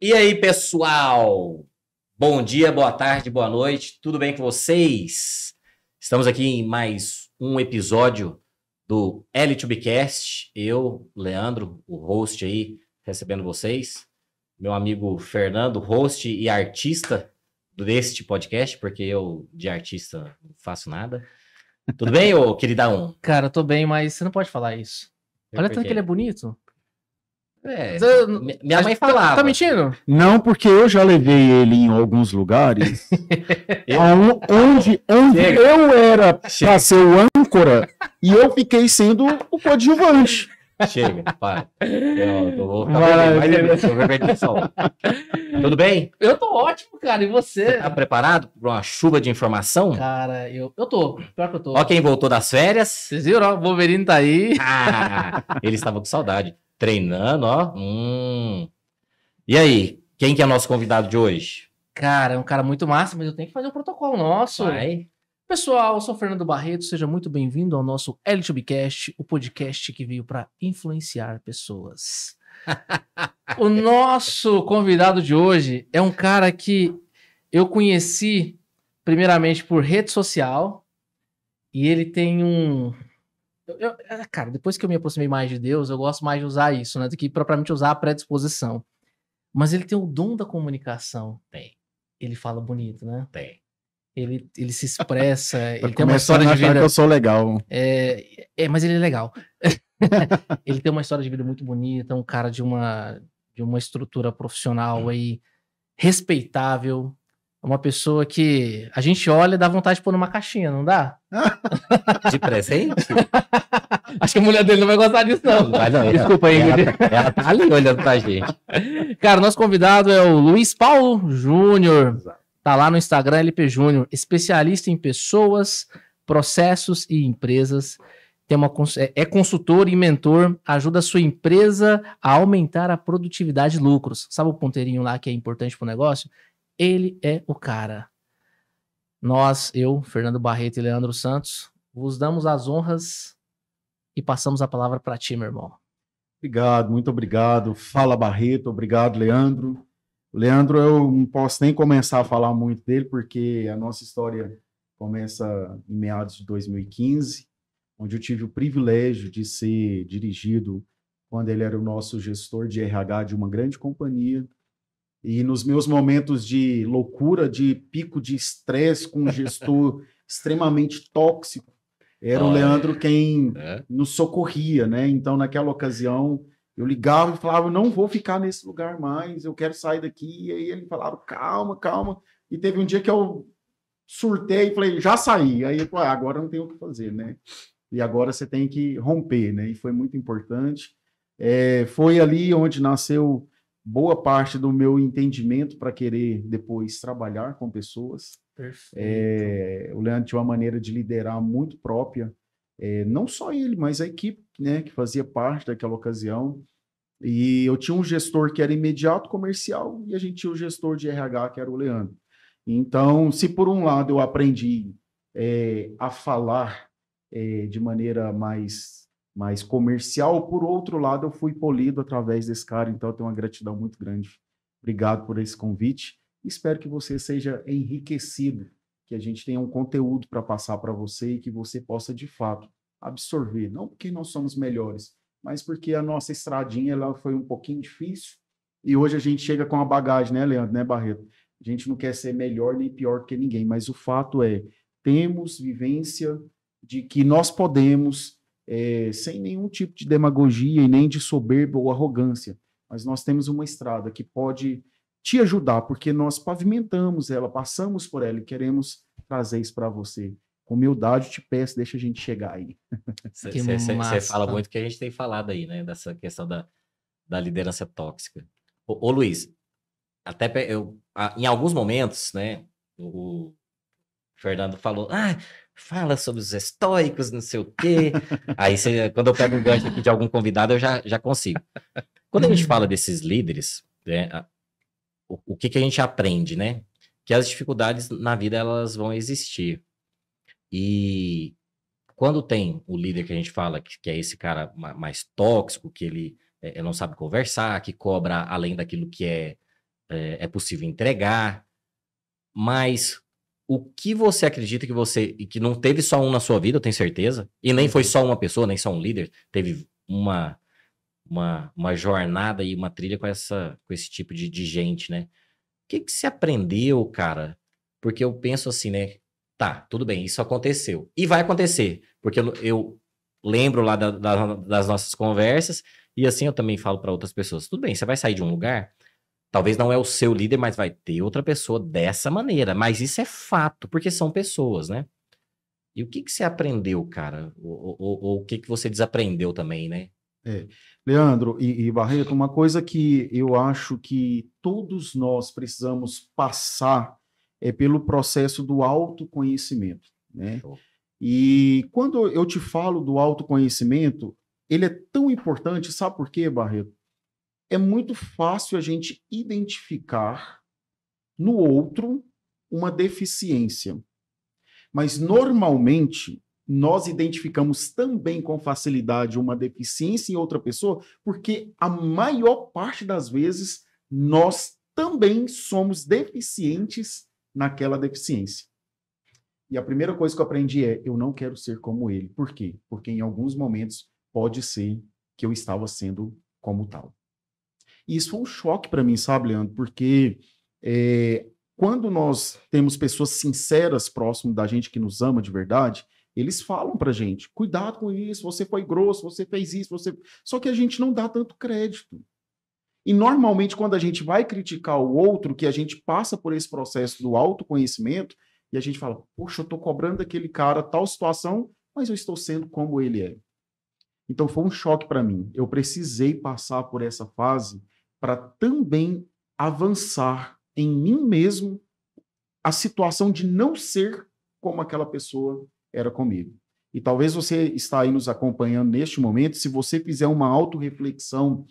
E aí, pessoal? Bom dia, boa tarde, boa noite. Tudo bem com vocês? Estamos aqui em mais um episódio do L2Bcast. Eu, Leandro, o host aí, recebendo vocês. Meu amigo Fernando, host e artista deste podcast, porque eu de artista não faço nada. Tudo bem, ô queridão? Cara, eu tô bem, mas você não pode falar isso. Olha tanto que ele é bonito. Minha mãe falava. Tá mentindo? Não, porque eu já levei ele em alguns lugares onde eu era para ser o âncora e eu fiquei sendo o coadjuvante. Chega, para. Eu vou ficar bebendo sol. Tudo bem? Eu tô ótimo, cara. E você? Você tá preparado para uma chuva de informação? Cara, eu tô. Pior que eu tô. Ó quem voltou das férias. Vocês viram? Ó, o Wolverine tá aí. Ele estava com saudade. Treinando, ó. E aí, quem que é o nosso convidado de hoje? Cara, é um cara muito massa, mas eu tenho que fazer o protocolo nosso. Vai. Pessoal, eu sou o Fernando Barreto, seja muito bem-vindo ao nosso L2Bcast, o podcast que veio para influenciar pessoas. O nosso convidado de hoje é um cara que eu conheci primeiramente por rede social e ele tem cara, depois que eu me aproximei mais de Deus, eu gosto mais de usar isso, né, do que propriamente usar a predisposição. Mas ele tem o dom da comunicação. Tem. Ele fala bonito, né? Tem. Ele se expressa, ele tem uma Começando história a de achar vida. que eu sou legal. Mas ele é legal. Ele tem uma história de vida muito bonita, um cara de uma estrutura profissional aí respeitável, uma pessoa que a gente olha e dá vontade de pôr numa caixinha, não dá? De presente? Acho que a mulher dele não vai gostar disso, não. Desculpa aí, ela tá ali olhando pra gente. Cara, nosso convidado é o Luiz Paulo Júnior. Tá lá no Instagram, LP Júnior, especialista em pessoas, processos e empresas. É consultor e mentor, ajuda a sua empresa a aumentar a produtividade e lucros. Sabe o ponteirinho lá que é importante pro negócio? Ele é o cara. Eu, Fernando Barreto e Leandro Santos, vos damos as honras e passamos a palavra para ti, meu irmão. Obrigado, muito obrigado. Fala, Barreto. Obrigado, Leandro. Leandro, eu não posso nem começar a falar muito dele, porque a nossa história começa em meados de 2015, onde eu tive o privilégio de ser dirigido quando ele era o nosso gestor de RH de uma grande companhia. E nos meus momentos de loucura, de pico de estresse com um gestor extremamente tóxico, era o Leandro quem nos socorria, né? Então, naquela ocasião, eu ligava e falava, não vou ficar nesse lugar mais, eu quero sair daqui. E aí ele falava, calma, calma. E teve um dia que eu surtei e falei, já saí. Aí, agora não tem o que fazer, né? E agora você tem que romper, né? E foi muito importante. Foi ali onde nasceu boa parte do meu entendimento para querer depois trabalhar com pessoas. Perfeito. O Leandro tinha uma maneira de liderar muito própria, não só ele, mas a equipe, né, que fazia parte daquela ocasião. E eu tinha um gestor que era imediato comercial e a gente tinha o gestor de RH, que era o Leandro. Então, se por um lado eu aprendi a falar de maneira mais comercial, por outro lado eu fui polido através desse cara, então eu tenho uma gratidão muito grande. Obrigado por esse convite. Espero que você seja enriquecido, que a gente tenha um conteúdo para passar para você e que você possa, de fato, absorver. Não porque nós somos melhores, mas porque a nossa estradinha ela foi um pouquinho difícil e hoje a gente chega com a bagagem, né, Leandro, né, Barreto? A gente não quer ser melhor nem pior que ninguém, mas o fato é, temos vivência de que nós podemos, sem nenhum tipo de demagogia e nem de soberba ou arrogância, mas nós temos uma estrada que pode te ajudar, porque nós pavimentamos ela, passamos por ela e queremos trazer isso para você. Com humildade, te peço, deixa a gente chegar aí. Você fala muito que a gente tem falado aí, né? Dessa questão da liderança tóxica. Ô Luiz, em alguns momentos, né? O Fernando falou, fala sobre os estoicos, não sei o quê. Aí, quando eu pego um gancho aqui de algum convidado, eu já consigo. Quando a gente fala desses líderes, né? O que a gente aprende, né? Que as dificuldades na vida, elas vão existir. E quando tem o líder que a gente fala, que é esse cara mais tóxico, que ele não sabe conversar, que cobra além daquilo que é é possível entregar, mas o que você acredita que não teve só um na sua vida, eu tenho certeza, e nem foi só uma pessoa, nem só um líder, teve uma jornada e uma trilha com esse tipo de gente, né? O que você aprendeu, cara? Porque eu penso assim, né? Tá, tudo bem, isso aconteceu. E vai acontecer, porque eu lembro lá das nossas conversas, e assim eu também falo para outras pessoas. Tudo bem, você vai sair de um lugar, talvez não é o seu líder, mas vai ter outra pessoa dessa maneira. Mas isso é fato, porque são pessoas, né? E o que você aprendeu, cara? Ou o que você desaprendeu também, né? Leandro e Barreto, uma coisa que eu acho que todos nós precisamos passar é pelo processo do autoconhecimento, né? Show. E quando eu te falo do autoconhecimento, ele é tão importante, sabe por quê, Barreto? É muito fácil a gente identificar no outro uma deficiência, mas normalmente nós identificamos também com facilidade uma deficiência em outra pessoa, porque a maior parte das vezes nós também somos deficientes naquela deficiência. E a primeira coisa que eu aprendi é, eu não quero ser como ele. Por quê? Porque em alguns momentos pode ser que eu estava sendo como tal. E isso foi um choque para mim, sabe, Leandro? Porque quando nós temos pessoas sinceras próximo da gente que nos ama de verdade, eles falam pra gente, cuidado com isso, você foi grosso, você fez isso, Só que a gente não dá tanto crédito. E normalmente quando a gente vai criticar o outro, que a gente passa por esse processo do autoconhecimento, e a gente fala, poxa, eu tô cobrando daquele cara tal situação, mas eu estou sendo como ele é. Então foi um choque para mim. Eu precisei passar por essa fase para também avançar em mim mesmo a situação de não ser como aquela pessoa era comigo. E talvez você está aí nos acompanhando neste momento, se você fizer uma autorreflexão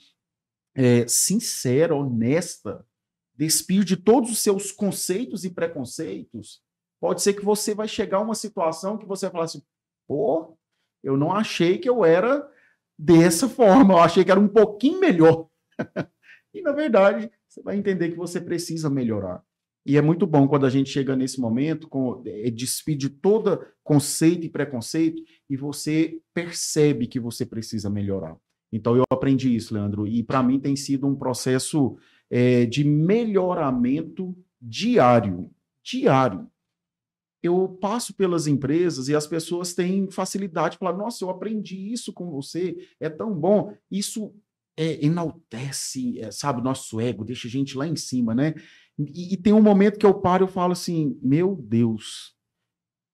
sincera, honesta, despir de todos os seus conceitos e preconceitos, pode ser que você vai chegar a uma situação que você vai falar assim, pô, eu não achei que eu era dessa forma, eu achei que era um pouquinho melhor. E, na verdade, você vai entender que você precisa melhorar. E é muito bom quando a gente chega nesse momento, despir de todo conceito e preconceito, e você percebe que você precisa melhorar. Então, eu aprendi isso, Leandro, e para mim tem sido um processo de melhoramento diário. Diário. Eu passo pelas empresas e as pessoas têm facilidade de falar, nossa, eu aprendi isso com você, é tão bom. Isso enaltece, sabe, nosso ego, deixa a gente lá em cima, né? E tem um momento que eu paro e eu falo assim, meu Deus,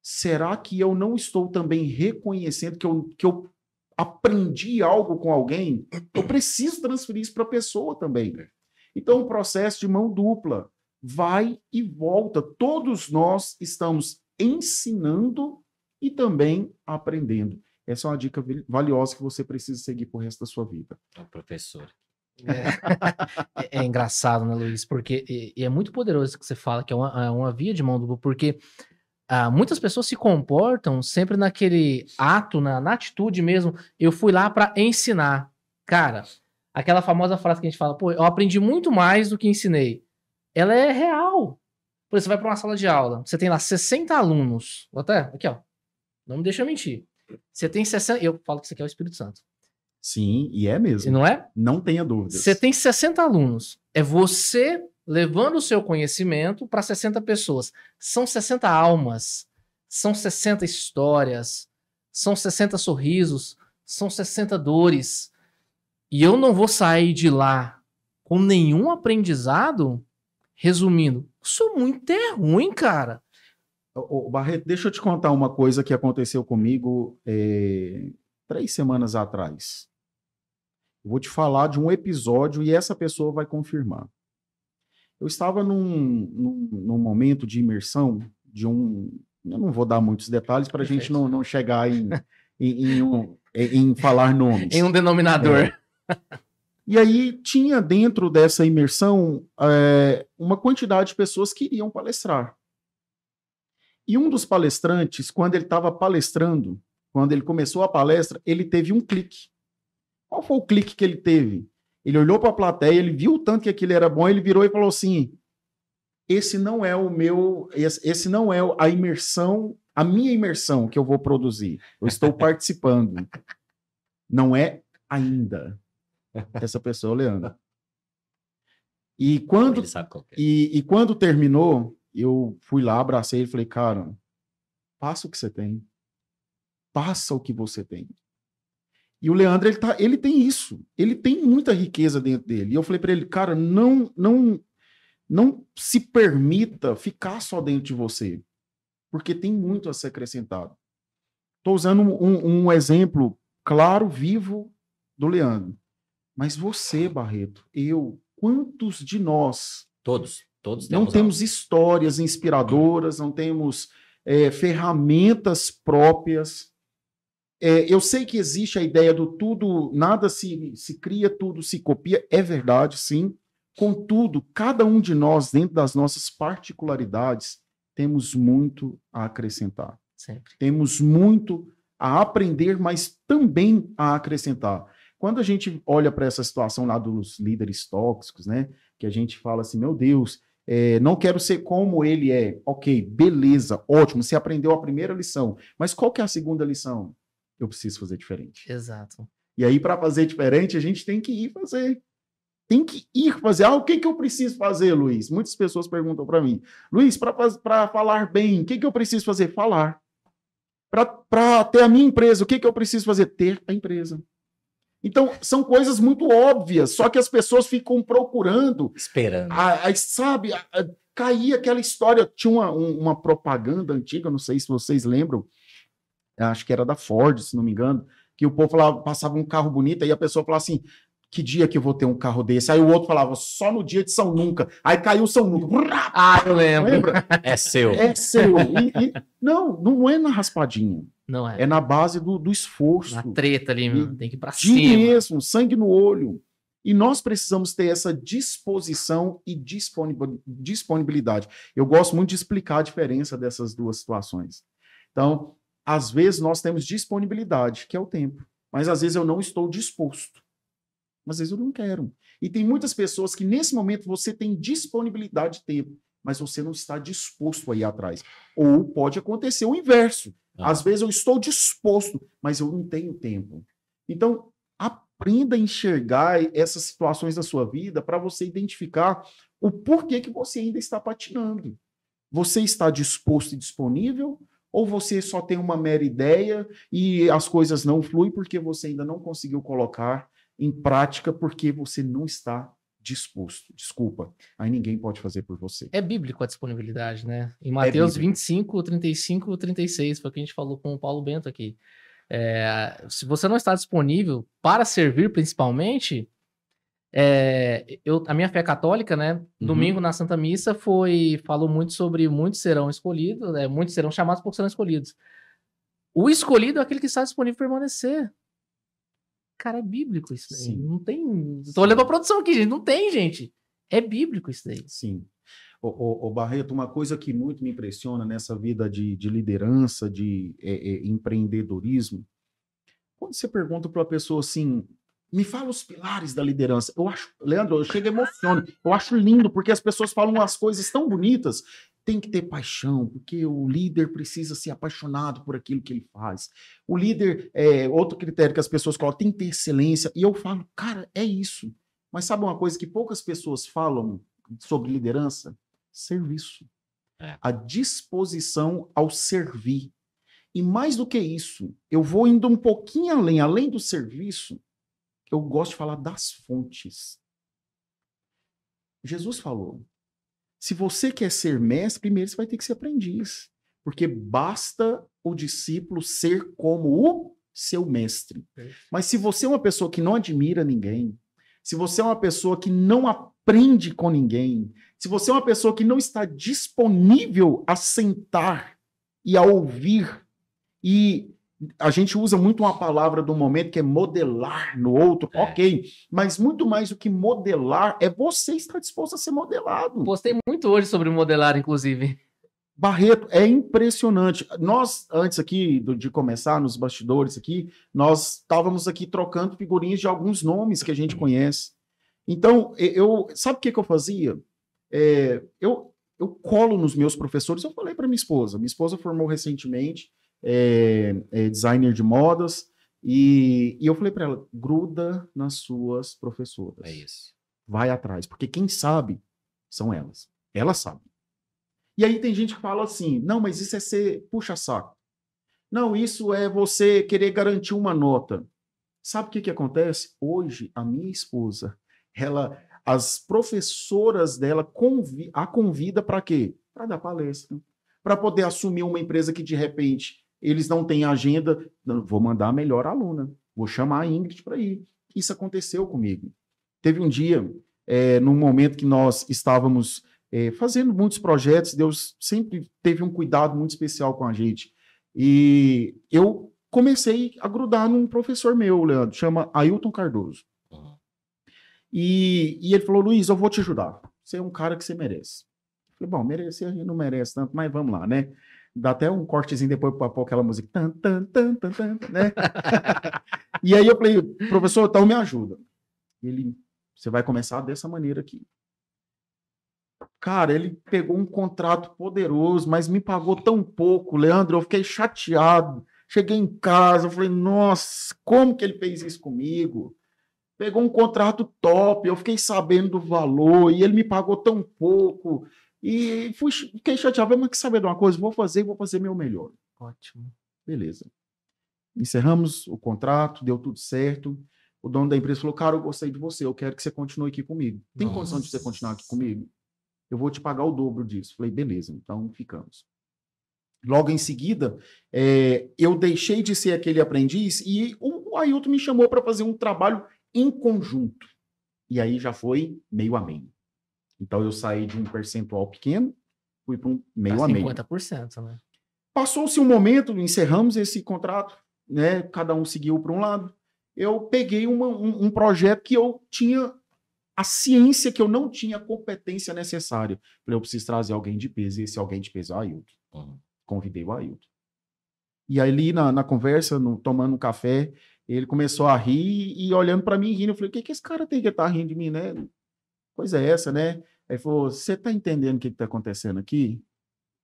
será que eu não estou também reconhecendo que eu aprendi algo com alguém? Eu preciso transferir isso para a pessoa também. Então, o processo de mão dupla vai e volta. Todos nós estamos ensinando e também aprendendo. Essa é uma dica valiosa que você precisa seguir pro resto da sua vida. É o professor. É engraçado, né, Luiz? Porque é muito poderoso isso que você fala, que é uma via de mão dupla, porque muitas pessoas se comportam sempre naquele ato, na atitude mesmo. Eu fui lá para ensinar. Cara, aquela famosa frase que a gente fala, pô, eu aprendi muito mais do que ensinei. Ela é real. Por exemplo, você vai para uma sala de aula, você tem lá 60 alunos. Vou até, aqui, ó. Não me deixa mentir. Você tem 60. Eu falo que isso aqui é o Espírito Santo. Sim, e é mesmo. E não é? Não tenha dúvidas. Você tem 60 alunos. É você levando o seu conhecimento para 60 pessoas. São 60 almas. São 60 histórias. São 60 sorrisos. São 60 dores. E eu não vou sair de lá com nenhum aprendizado. Resumindo, sou muito ruim, cara. Barreto, deixa eu te contar uma coisa que aconteceu comigo 3 semanas atrás. Eu vou te falar de um episódio e essa pessoa vai confirmar. Eu estava num momento de imersão de um... Eu não vou dar muitos detalhes para a gente não chegar em falar nomes. Em um denominador. E aí tinha dentro dessa imersão uma quantidade de pessoas que iriam palestrar. E um dos palestrantes, quando ele estava palestrando, quando ele começou a palestra, ele teve um clique. Qual foi o clique que ele teve? Ele olhou para a plateia, ele viu o tanto que aquilo era bom, ele virou e falou assim: esse não é o meu, esse não é a imersão, a minha imersão que eu vou produzir. Eu estou participando. Não é ainda. Essa pessoa, Leandro. E quando, e quando terminou, eu fui lá, abracei ele e falei: cara, passa o que você tem. Passa o que você tem. E o Leandro, ele tem isso. Ele tem muita riqueza dentro dele. E eu falei para ele: cara, não se permita ficar só dentro de você, porque tem muito a ser acrescentado. Estou usando um exemplo claro, vivo do Leandro. Mas você, Barreto, quantos de nós... Todos não temos histórias inspiradoras, não temos ferramentas próprias. Eu sei que existe a ideia do tudo, nada se cria, tudo se copia. É verdade, sim. Contudo, cada um de nós, dentro das nossas particularidades, temos muito a acrescentar. Sempre. Temos muito a aprender, mas também a acrescentar. Quando a gente olha para essa situação lá dos líderes tóxicos, né, que a gente fala assim: meu Deus, não quero ser como ele é. Ok, beleza, ótimo, você aprendeu a primeira lição. Mas qual que é a segunda lição? Eu preciso fazer diferente. Exato. E aí, para fazer diferente, a gente tem que ir fazer. Tem que ir fazer. O que eu preciso fazer, Luiz? Muitas pessoas perguntam para mim: Luiz, para falar bem, o que eu preciso fazer? Falar. Para ter a minha empresa, o que eu preciso fazer? Ter a empresa. Então, são coisas muito óbvias, só que as pessoas ficam procurando. Esperando. Sabe, cair aquela história. Tinha uma propaganda antiga, não sei se vocês lembram, acho que era da Ford, se não me engano, que o povo falava, passava um carro bonito, aí a pessoa falava assim: que dia que eu vou ter um carro desse? Aí o outro falava: só no dia de São Nunca. Aí caiu São Nunca. Eu lembro. Lembra? É seu. É seu. Não é na raspadinha. Não é. É na base do esforço. Na treta ali, meu. Tem que ir pra cima. Mesmo, sangue no olho. E nós precisamos ter essa disposição e disponibilidade. Eu gosto muito de explicar a diferença dessas duas situações. Então, às vezes nós temos disponibilidade, que é o tempo. Mas às vezes eu não estou disposto. Às vezes eu não quero. E tem muitas pessoas que nesse momento você tem disponibilidade de tempo, mas você não está disposto a ir atrás. Ou pode acontecer o inverso. Às vezes eu estou disposto, mas eu não tenho tempo. Então, aprenda a enxergar essas situações da sua vida para você identificar o porquê que você ainda está patinando. Você está disposto e disponível? Ou você só tem uma mera ideia e as coisas não fluem porque você ainda não conseguiu colocar em prática porque você não está disposto? Desculpa, aí ninguém pode fazer por você. É bíblico a disponibilidade, né? Em Mateus 25, 35, 36, foi o que a gente falou com o Paulo Bento aqui. Se você não está disponível para servir, principalmente, a minha fé católica, né? Domingo na Santa Missa falou muito sobre muitos serão escolhidos, muitos serão chamados, poucos serão escolhidos. O escolhido é aquele que está disponível para permanecer. Cara, é bíblico isso daí. Sim. Não tem... Tô olhando pra produção aqui, gente. Não tem, gente. É bíblico isso daí. Sim. O Barreto, uma coisa que muito me impressiona nessa vida de liderança, de empreendedorismo, quando você pergunta para uma pessoa assim: me fala os pilares da liderança. Leandro, eu chego e emociono. Eu acho lindo, porque as pessoas falam umas coisas tão bonitas. Tem que ter paixão, porque o líder precisa ser apaixonado por aquilo que ele faz. O líder, outro critério que as pessoas colocam, tem que ter excelência. E eu falo: cara, é isso. Mas sabe uma coisa que poucas pessoas falam sobre liderança? Serviço. A disposição ao servir. E mais do que isso, eu vou indo um pouquinho além do serviço, eu gosto de falar das fontes. Jesus falou: se você quer ser mestre, primeiro você vai ter que ser aprendiz. Porque basta o discípulo ser como o seu mestre. Mas se você é uma pessoa que não admira ninguém, se você é uma pessoa que não aprende com ninguém, se você é uma pessoa que não está disponível a sentar e a ouvir, e a gente usa muito uma palavra do momento que é modelar no outro, ok, mas muito mais do que modelar é você estar disposto a ser modelado. Postei muito hoje sobre modelar, inclusive. Barreto, é impressionante. Nós, antes aqui de começar, nos bastidores aqui, nós estávamos aqui trocando figurinhas de alguns nomes que a gente conhece. Então, sabe o que eu fazia? Eu colo nos meus professores, eu falei para minha esposa formou recentemente, designer de modas, e eu falei para ela, gruda nas suas professoras. É isso. Vai atrás, porque quem sabe são elas. Elas sabem. E aí tem gente que fala assim, não, mas isso é ser puxa-saco. Não, isso é você querer garantir uma nota. Sabe o que acontece? Hoje, a minha esposa, as professoras dela a convida para quê? Para dar palestra. Para poder assumir uma empresa que, de repente, eles não têm agenda. Não, vou mandar a melhor aluna. Vou chamar a Ingrid para ir. Isso aconteceu comigo. Teve um dia, num momento que nós estávamos fazendo muitos projetos, Deus sempre teve um cuidado muito especial com a gente. E eu comecei a grudar num professor meu, Leandro, chama Ailton Cardoso. E ele falou, Luiz, eu vou te ajudar. Você é um cara que você merece. Eu falei, bom, merecer a gente não merece tanto, mas vamos lá, né? Dá até um cortezinho depois para pôr aquela música, né? E aí eu falei, professor, então me ajuda. Você vai começar dessa maneira aqui. Cara, ele pegou um contrato poderoso, mas me pagou tão pouco, Leandro, eu fiquei chateado. Cheguei em casa, eu falei, nossa, como que ele fez isso comigo? Pegou um contrato top, eu fiquei sabendo do valor, e ele me pagou tão pouco, e fiquei chateado, mas quer saber de uma coisa? Vou fazer meu melhor. Ótimo. Beleza. Encerramos o contrato, deu tudo certo. O dono da empresa falou, cara, eu gostei de você, eu quero que você continue aqui comigo. Tem condição de você continuar aqui comigo? Eu vou te pagar o dobro disso. Falei, beleza, então ficamos. Logo em seguida, eu deixei de ser aquele aprendiz e o Ailton me chamou para fazer um trabalho em conjunto. E aí já foi meio a meio. Então eu saí de um percentual pequeno, fui para um meio a meio. 50%, né? Passou-se um momento, encerramos esse contrato, né? Cada um seguiu para um lado. Eu peguei um projeto que eu tinha a ciência que eu não tinha a competência necessária. Falei, eu preciso trazer alguém de peso, e esse alguém de peso é o Ailton. Convidei o Ailton. E aí, ali na conversa, tomando um café, ele começou a rir e olhando para mim, rindo. Eu falei, o que esse cara tem que estar rindo de mim, né? Coisa é essa, né? Aí ele falou, você tá entendendo o que está acontecendo aqui?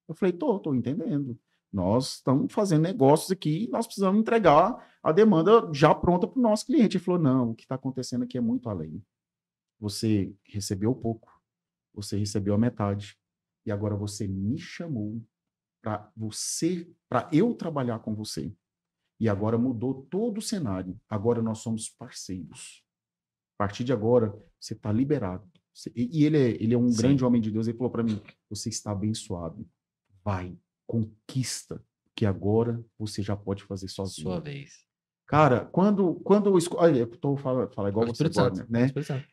Eu falei, tô entendendo. Nós estamos fazendo negócios aqui, nós precisamos entregar a demanda já pronta para o nosso cliente. Ele falou, não, o que está acontecendo aqui é muito além. Você recebeu pouco, você recebeu a metade, e agora você me chamou para eu trabalhar com você. E agora mudou todo o cenário. Agora nós somos parceiros. A partir de agora, você está liberado. E ele é um Sim. grande homem de Deus. Ele falou para mim, você está abençoado. Vai, conquista, que agora você já pode fazer sozinho. Sua vez. Cara, quando eu escolho... Olha, eu estou falando igual você agora, né?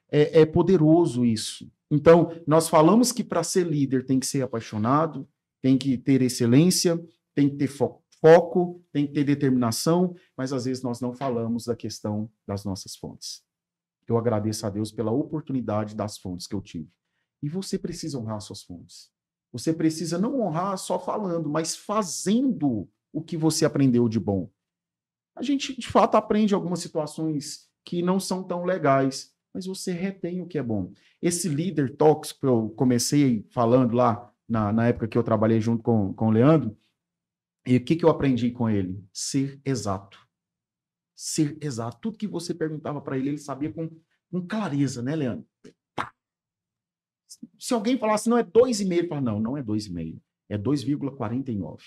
É poderoso isso. Então, nós falamos que para ser líder tem que ser apaixonado, tem que ter excelência, tem que ter foco, tem que ter determinação, mas às vezes nós não falamos da questão das nossas fontes. Eu agradeço a Deus pela oportunidade das fontes que eu tive. E você precisa honrar as suas fontes. Você precisa não honrar só falando, mas fazendo o que você aprendeu de bom. A gente, de fato, aprende algumas situações que não são tão legais, mas você retém o que é bom. Esse líder tóxico que eu comecei falando lá, na época que eu trabalhei junto com o Leandro, e o que eu aprendi com ele? Ser exato. Ser exato. Tudo que você perguntava para ele, ele sabia com clareza, né, Leandro? Tá. Se alguém falasse, não, é 2,5, ele fala, não é 2,5, é 2,49.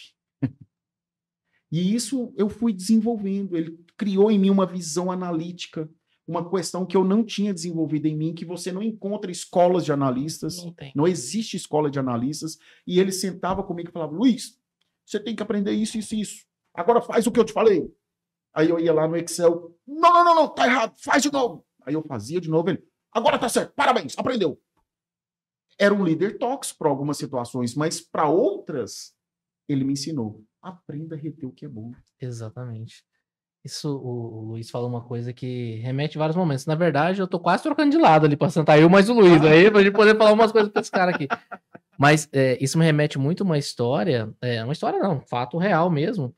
E isso eu fui desenvolvendo. Ele criou em mim uma visão analítica, uma questão que eu não tinha desenvolvido em mim, que você não encontra escolas de analistas, não existe escola de analistas, e ele sentava comigo e falava, Luiz, você tem que aprender isso, isso, isso. Agora faz o que eu te falei. Aí eu ia lá no Excel, não, tá errado, faz de novo. Aí eu fazia de novo, ele, agora tá certo, parabéns, aprendeu. Era um líder tóxico para algumas situações, mas para outras, ele me ensinou. Aprenda a reter o que é bom. Exatamente. Isso, o Luiz falou uma coisa que remete a vários momentos. Na verdade, eu tô quase trocando de lado ali pra sentar eu mais o Luiz aí, pra gente poder falar umas coisas pra esse cara aqui. Mas isso me remete muito a uma história não, fato real mesmo,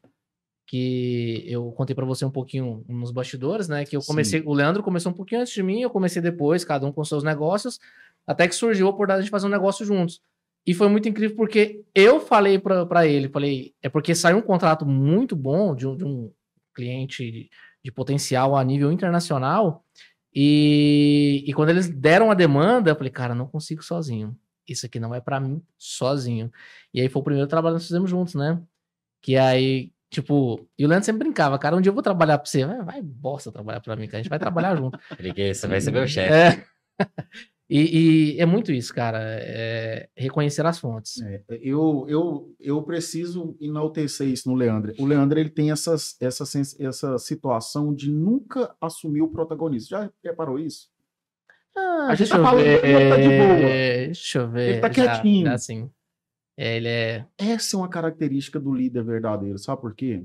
que eu contei para você um pouquinho nos bastidores, né? Que eu comecei, o Leandro começou um pouquinho antes de mim, eu comecei depois, cada um com seus negócios, até que surgiu a oportunidade de fazer um negócio juntos. E foi muito incrível porque eu falei para ele, é porque saiu um contrato muito bom de um cliente de potencial a nível internacional, e quando eles deram a demanda, eu falei, cara, não consigo sozinho. Isso aqui não é para mim sozinho. E aí foi o primeiro trabalho que nós fizemos juntos, né? Que aí, tipo, e o Leandro sempre brincava, cara, um dia eu vou trabalhar pra você. Vai bosta trabalhar pra mim, cara, a gente vai trabalhar junto. Você vai ser meu chefe. E é muito isso, cara, reconhecer as fontes. Eu preciso enaltecer isso no Leandro. O Leandro, ele tem essa situação de nunca assumir o protagonismo. Já reparou isso? A gente tá falando que ele tá de boa. Deixa eu ver. Ele tá quietinho. Assim. Ele é... Essa é uma característica do líder verdadeiro, sabe por quê?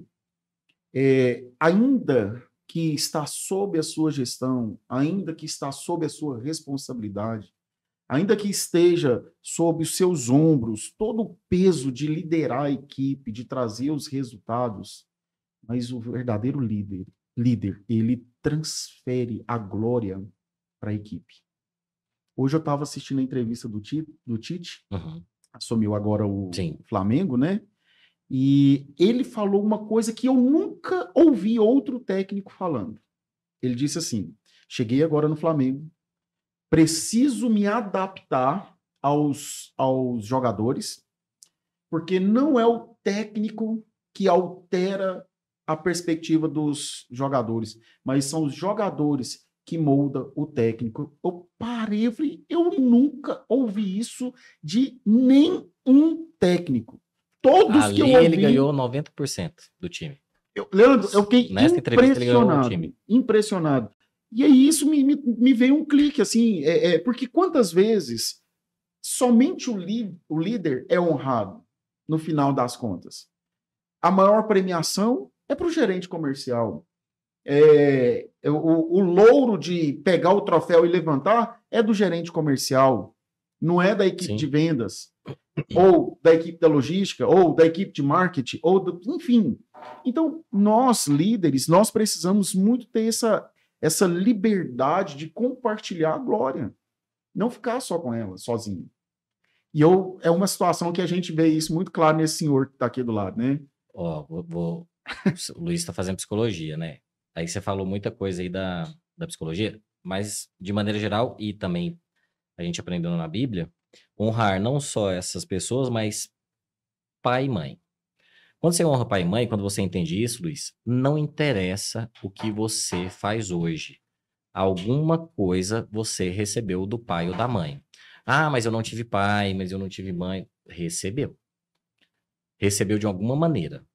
Ainda que está sob a sua gestão, ainda que está sob a sua responsabilidade, ainda que esteja sob os seus ombros todo o peso de liderar a equipe, de trazer os resultados, mas o verdadeiro líder, ele transfere a glória para a equipe. Hoje eu estava assistindo a entrevista do Tite, assumiu agora o Flamengo, né? E ele falou uma coisa que eu nunca ouvi outro técnico falando. Ele disse assim, cheguei agora no Flamengo, preciso me adaptar aos jogadores, porque não é o técnico que altera a perspectiva dos jogadores, mas são os jogadores que moldam o técnico. Eu parei, eu falei, eu nunca ouvi isso de nenhum técnico. Todos ali que eu ouvi... ele ganhou 90% do time. Leandro, eu fiquei nessa entrevista ele ganhou o time. Impressionado. E aí isso me veio um clique, assim, porque quantas vezes somente o líder é honrado no final das contas? A maior premiação é para o gerente comercial. O louro de pegar o troféu e levantar é do gerente comercial, não é da equipe de vendas, ou da equipe da logística, ou da equipe de marketing, enfim. Então, nós, líderes, nós precisamos muito ter essa liberdade de compartilhar a glória, não ficar só com ela, sozinho. E é uma situação que a gente vê isso muito claro nesse senhor que está aqui do lado, né? O Luiz está fazendo psicologia, né? Aí você falou muita coisa aí da psicologia, mas de maneira geral, e também a gente aprendendo na Bíblia, honrar não só essas pessoas, mas pai e mãe. Quando você honra pai e mãe, quando você entende isso, Luiz, não interessa o que você faz hoje. Alguma coisa você recebeu do pai ou da mãe. Ah, mas eu não tive pai, mas eu não tive mãe. Recebeu. Recebeu de alguma maneira.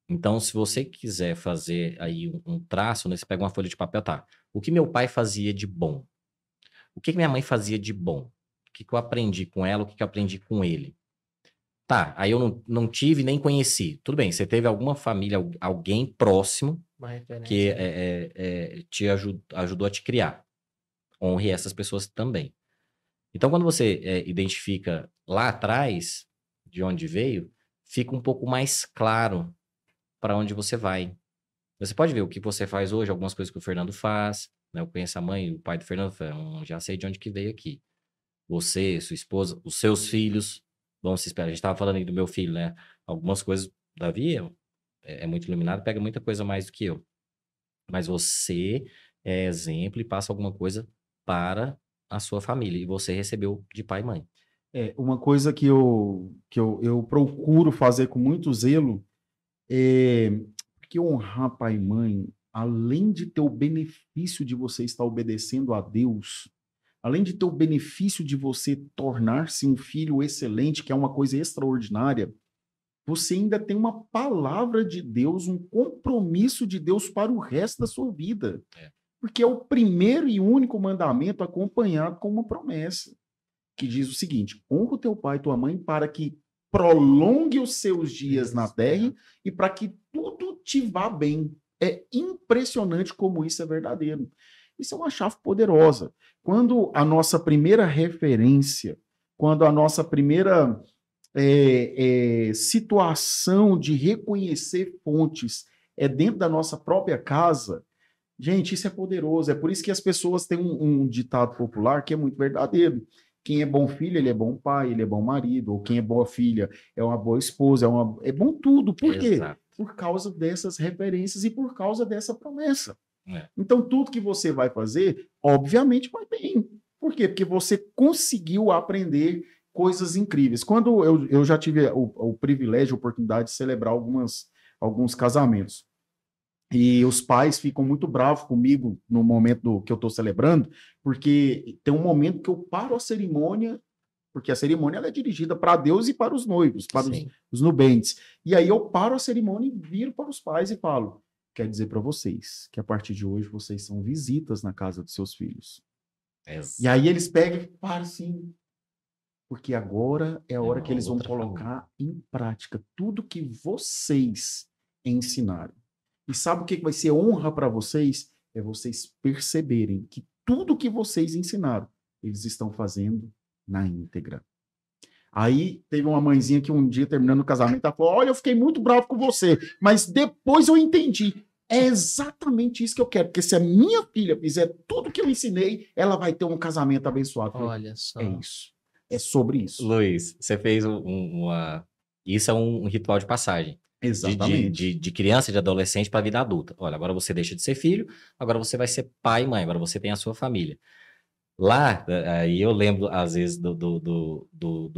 Então, se você quiser fazer aí um traço, né, você pega uma folha de papel, tá? O que meu pai fazia de bom? O que minha mãe fazia de bom? O que eu aprendi com ela? O que eu aprendi com ele? Tá, aí eu não tive nem conheci. Tudo bem, você teve alguma família, alguém próximo que te ajudou a te criar. Honre essas pessoas também. Então, quando você identifica lá atrás, de onde veio, fica um pouco mais claro para onde você vai. Você pode ver o que você faz hoje, algumas coisas que o Fernando faz, né? Eu conheço a mãe e o pai do Fernando, já sei de onde que veio aqui. Você, sua esposa, os seus filhos vão se esperar. A gente estava falando aí do meu filho, né? Algumas coisas, Davi é muito iluminado, pega muita coisa mais do que eu. Mas você é exemplo e passa alguma coisa para a sua família. E você recebeu de pai e mãe. Uma coisa que eu procuro fazer com muito zelo porque honrar pai e mãe, além de ter o benefício de você estar obedecendo a Deus, além de ter o benefício de você tornar-se um filho excelente, que é uma coisa extraordinária, você ainda tem uma palavra de Deus, um compromisso de Deus para o resto da sua vida. Porque é o primeiro e único mandamento acompanhado com uma promessa, que diz o seguinte: honra o teu pai e tua mãe para que prolongue os seus dias na terra e para que tudo te vá bem. É impressionante como isso é verdadeiro. Isso é uma chave poderosa. Quando a nossa primeira referência, quando a nossa primeira situação de reconhecer fontes é dentro da nossa própria casa, gente, isso é poderoso. É por isso que as pessoas têm um ditado popular que é muito verdadeiro. Quem é bom filho, ele é bom pai, ele é bom marido. Ou quem é boa filha, é uma boa esposa, é bom tudo. Por quê? Exato. Por causa dessas referências e por causa dessa promessa. É. Então, tudo que você vai fazer, obviamente, vai bem. Por quê? Porque você conseguiu aprender coisas incríveis. Quando eu já tive o privilégio, a oportunidade de celebrar alguns casamentos, e os pais ficam muito bravos comigo no momento que eu estou celebrando, porque tem um momento que eu paro a cerimônia, porque a cerimônia ela é dirigida para Deus e para os noivos, para os nubentes. E aí eu paro a cerimônia e viro para os pais e falo, quero dizer para vocês que a partir de hoje vocês são visitas na casa dos seus filhos. E aí eles pegam e param assim, porque agora é a hora que eles vão colocar em prática tudo que vocês ensinaram. E sabe o que vai ser honra para vocês? É vocês perceberem que tudo que vocês ensinaram, eles estão fazendo na íntegra. Aí teve uma mãezinha que um dia, terminando o casamento, ela falou, olha, eu fiquei muito bravo com você, mas depois eu entendi. É exatamente isso que eu quero, porque se a minha filha fizer tudo que eu ensinei, ela vai ter um casamento abençoado. Olha só. É isso. É sobre isso. Luiz, você fez Isso é um ritual de passagem. Exatamente. De criança e de adolescente para a vida adulta. Olha, agora você deixa de ser filho, agora você vai ser pai e mãe, agora você tem a sua família. Lá, aí eu lembro, às vezes, do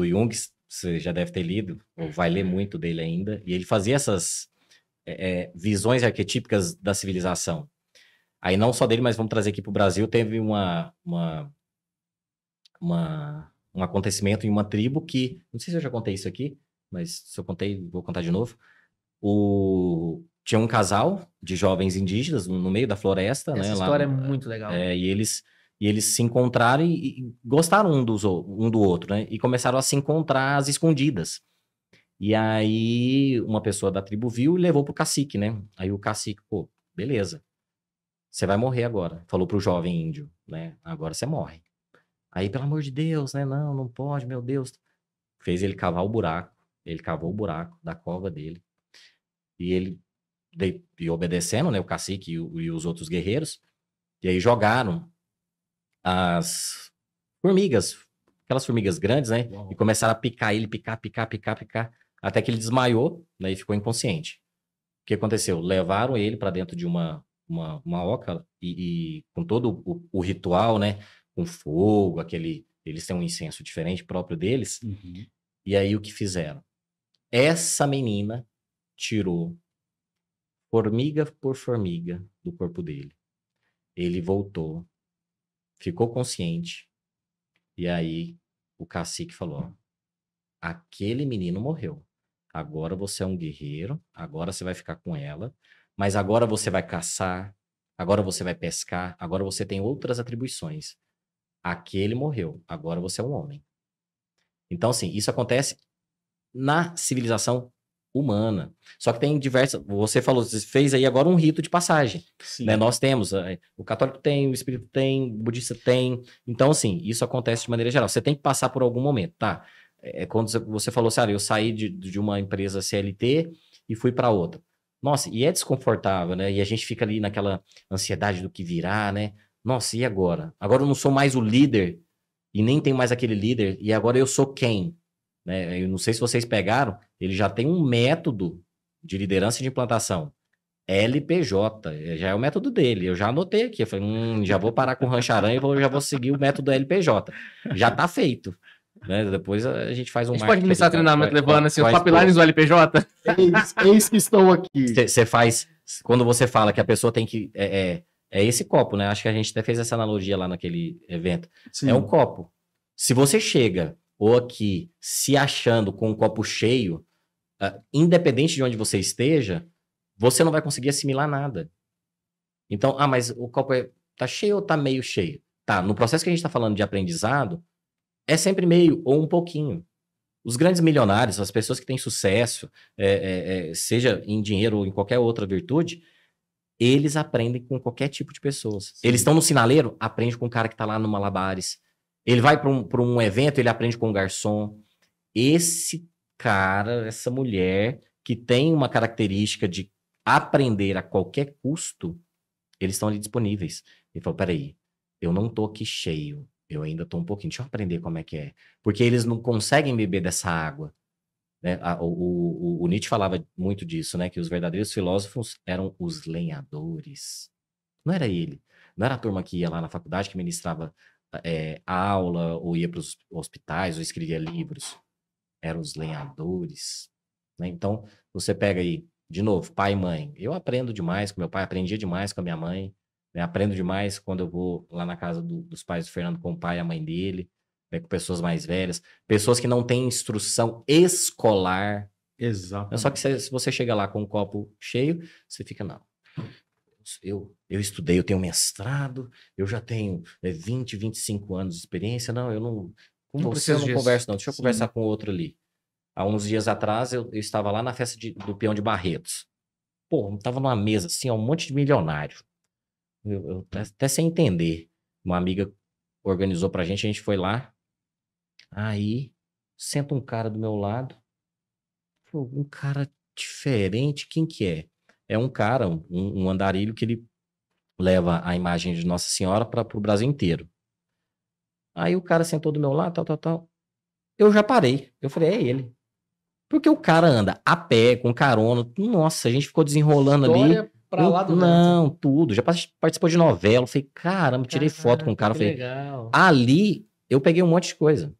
Jung, você já deve ter lido, ou vai ler muito dele ainda, e ele fazia essas visões arquetípicas da civilização. Aí não só dele, mas vamos trazer aqui para o Brasil, teve um acontecimento em uma tribo que, não sei se eu já contei isso aqui, mas se eu contei, vou contar de novo. Tinha um casal de jovens indígenas no meio da floresta. Essa né? história é muito legal. E eles se encontraram e gostaram um do outro, né? E começaram a se encontrar às escondidas. E aí uma pessoa da tribo viu e levou pro cacique, né? Aí o cacique, pô, beleza, você vai morrer agora. Falou pro jovem índio, né? Agora você morre. Aí, pelo amor de Deus, né? Não pode, meu Deus. Fez ele cavar o buraco. Ele cavou o buraco da cova dele. E ele, obedecendo, né, o cacique e os outros guerreiros, e aí jogaram as formigas, aquelas formigas grandes, né, e começaram a picar ele, picar, até que ele desmaiou, né, e ficou inconsciente. O que aconteceu? Levaram ele para dentro de uma oca e com todo o ritual, né, com fogo, eles têm um incenso diferente próprio deles. Uhum. E aí o que fizeram? Essa menina tirou formiga por formiga do corpo dele. Ele voltou, ficou consciente, e aí o cacique falou, ó, aquele menino morreu. Agora você é um guerreiro, agora você vai ficar com ela, mas agora você vai caçar, agora você vai pescar, agora você tem outras atribuições. Aquele morreu, agora você é um homem. Então, assim, isso acontece na civilização humana. Só que tem diversas... Você falou, você fez aí agora um rito de passagem. Né? Nós temos, o católico tem, o espírito tem, o budista tem. Então, assim, isso acontece de maneira geral. Você tem que passar por algum momento, tá? Quando você falou assim, eu saí de uma empresa CLT e fui para outra. Nossa, e é desconfortável, né? E a gente fica ali naquela ansiedade do que virá, né? Nossa, e agora? Agora eu não sou mais o líder e nem tenho mais aquele líder. E agora eu sou quem? Né? Eu não sei se vocês pegaram, ele já tem um método de liderança e de implantação. LPJ, já é o método dele. Eu já anotei aqui, eu falei, já vou parar com o Rancharan e já vou seguir o método LPJ. Já tá feito. Né? Depois a gente faz um marketing. A gente pode começar treinamento levando assim, os pipelines do LPJ? Eis que estão aqui. Você faz, quando você fala que a pessoa tem que... É esse copo, né? Acho que a gente até fez essa analogia lá naquele evento. Sim. É um copo. Se você chega ou aqui se achando com um copo cheio, independente de onde você esteja, você não vai conseguir assimilar nada. Então, mas o copo tá cheio ou tá meio cheio? Tá, no processo que a gente está falando de aprendizado, é sempre meio ou um pouquinho. Os grandes milionários, as pessoas que têm sucesso, seja em dinheiro ou em qualquer outra virtude, eles aprendem com qualquer tipo de pessoas. Sim. Eles estão no sinaleiro, aprende com o cara que está lá no Malabares. Ele vai para um evento, ele aprende com o garçom. Esse cara, essa mulher, que tem uma característica de aprender a qualquer custo, eles estão ali disponíveis. Ele falou, peraí, eu não tô aqui cheio, eu ainda tô um pouquinho, deixa eu aprender como é que é. Porque eles não conseguem beber dessa água. Né? O Nietzsche falava muito disso, né? Que os verdadeiros filósofos eram os lenhadores. Não era ele. Não era a turma que ia lá na faculdade, que ministrava aula, ou ia para os hospitais, ou escrevia livros. Eram os lenhadores. Né? Então, você pega aí, de novo, pai e mãe. Eu aprendo demais com meu pai, aprendia demais com a minha mãe. Né? Aprendo demais quando eu vou lá na casa dos pais do Fernando com o pai e a mãe dele. Com pessoas mais velhas, pessoas que não têm instrução escolar. Exatamente. Só que se você chega lá com um copo cheio, você fica, não. Eu estudei, eu tenho mestrado, eu já tenho 20, 25 anos de experiência. Não, eu não. Com Não você eu não preciso converso, não. Deixa eu Sim. conversar com outro ali. Há uns dias atrás, eu estava lá na festa do Peão de Barretos. Pô, eu tava numa mesa assim, ó, um monte de milionário. Eu até sem entender. Uma amiga organizou pra gente, a gente foi lá. Aí, senta um cara do meu lado. Pô, um cara diferente, quem que é? É um cara, um andarilho que ele leva a imagem de Nossa Senhora para o Brasil inteiro. Aí o cara sentou do meu lado, tal. Eu já parei. Eu falei, é ele. Porque o cara anda a pé, com carona. Nossa, a gente ficou desenrolando História ali. pra lá do Não, tudo. Já participou de novela. Eu falei, caramba, tirei foto com o cara. Eu Que falei, legal. ali eu peguei um monte de coisa.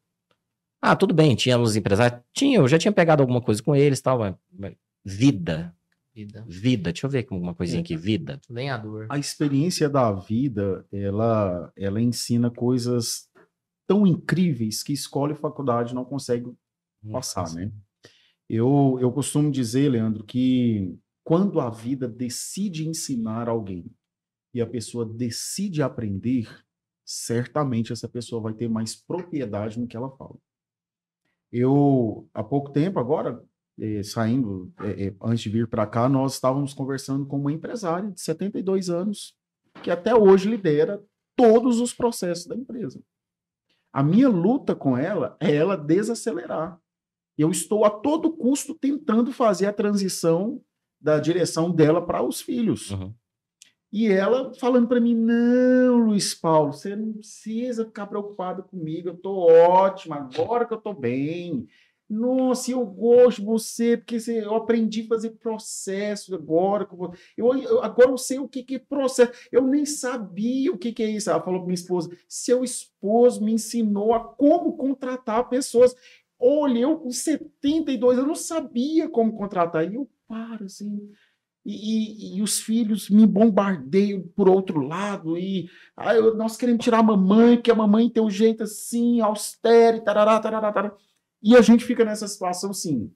Ah, tudo bem, tinha uns empresários. Eu já tinha pegado alguma coisa com eles e tal. Mas vida. Deixa eu ver uma coisinha aqui. Vida. Lenhador. A experiência da vida, ela ensina coisas tão incríveis que escola e faculdade não conseguem passar, né? Eu costumo dizer, Leandro, que quando a vida decide ensinar alguém e a pessoa decide aprender, certamente essa pessoa vai ter mais propriedade no que ela fala. Eu, há pouco tempo agora, saindo, antes de vir para cá, nós estávamos conversando com uma empresária de 72 anos, que até hoje lidera todos os processos da empresa. A minha luta com ela é ela desacelerar. Eu estou a todo custo tentando fazer a transição da direção dela para os filhos. Uhum. E ela falando para mim, não, Luiz Paulo, você não precisa ficar preocupado comigo, eu estou ótima, agora que eu estou bem. Nossa, eu gosto de você, porque eu aprendi a fazer processo agora. Agora eu sei o que é processo. Eu nem sabia o que é isso. Ela falou para minha esposa, seu esposo me ensinou a como contratar pessoas. Olha, eu com 72 eu não sabia como contratar. E eu paro assim... E os filhos me bombardeiam por outro lado, nós queremos tirar a mamãe, que a mamãe tem um jeito assim, austero, tarará. E a gente fica nessa situação assim,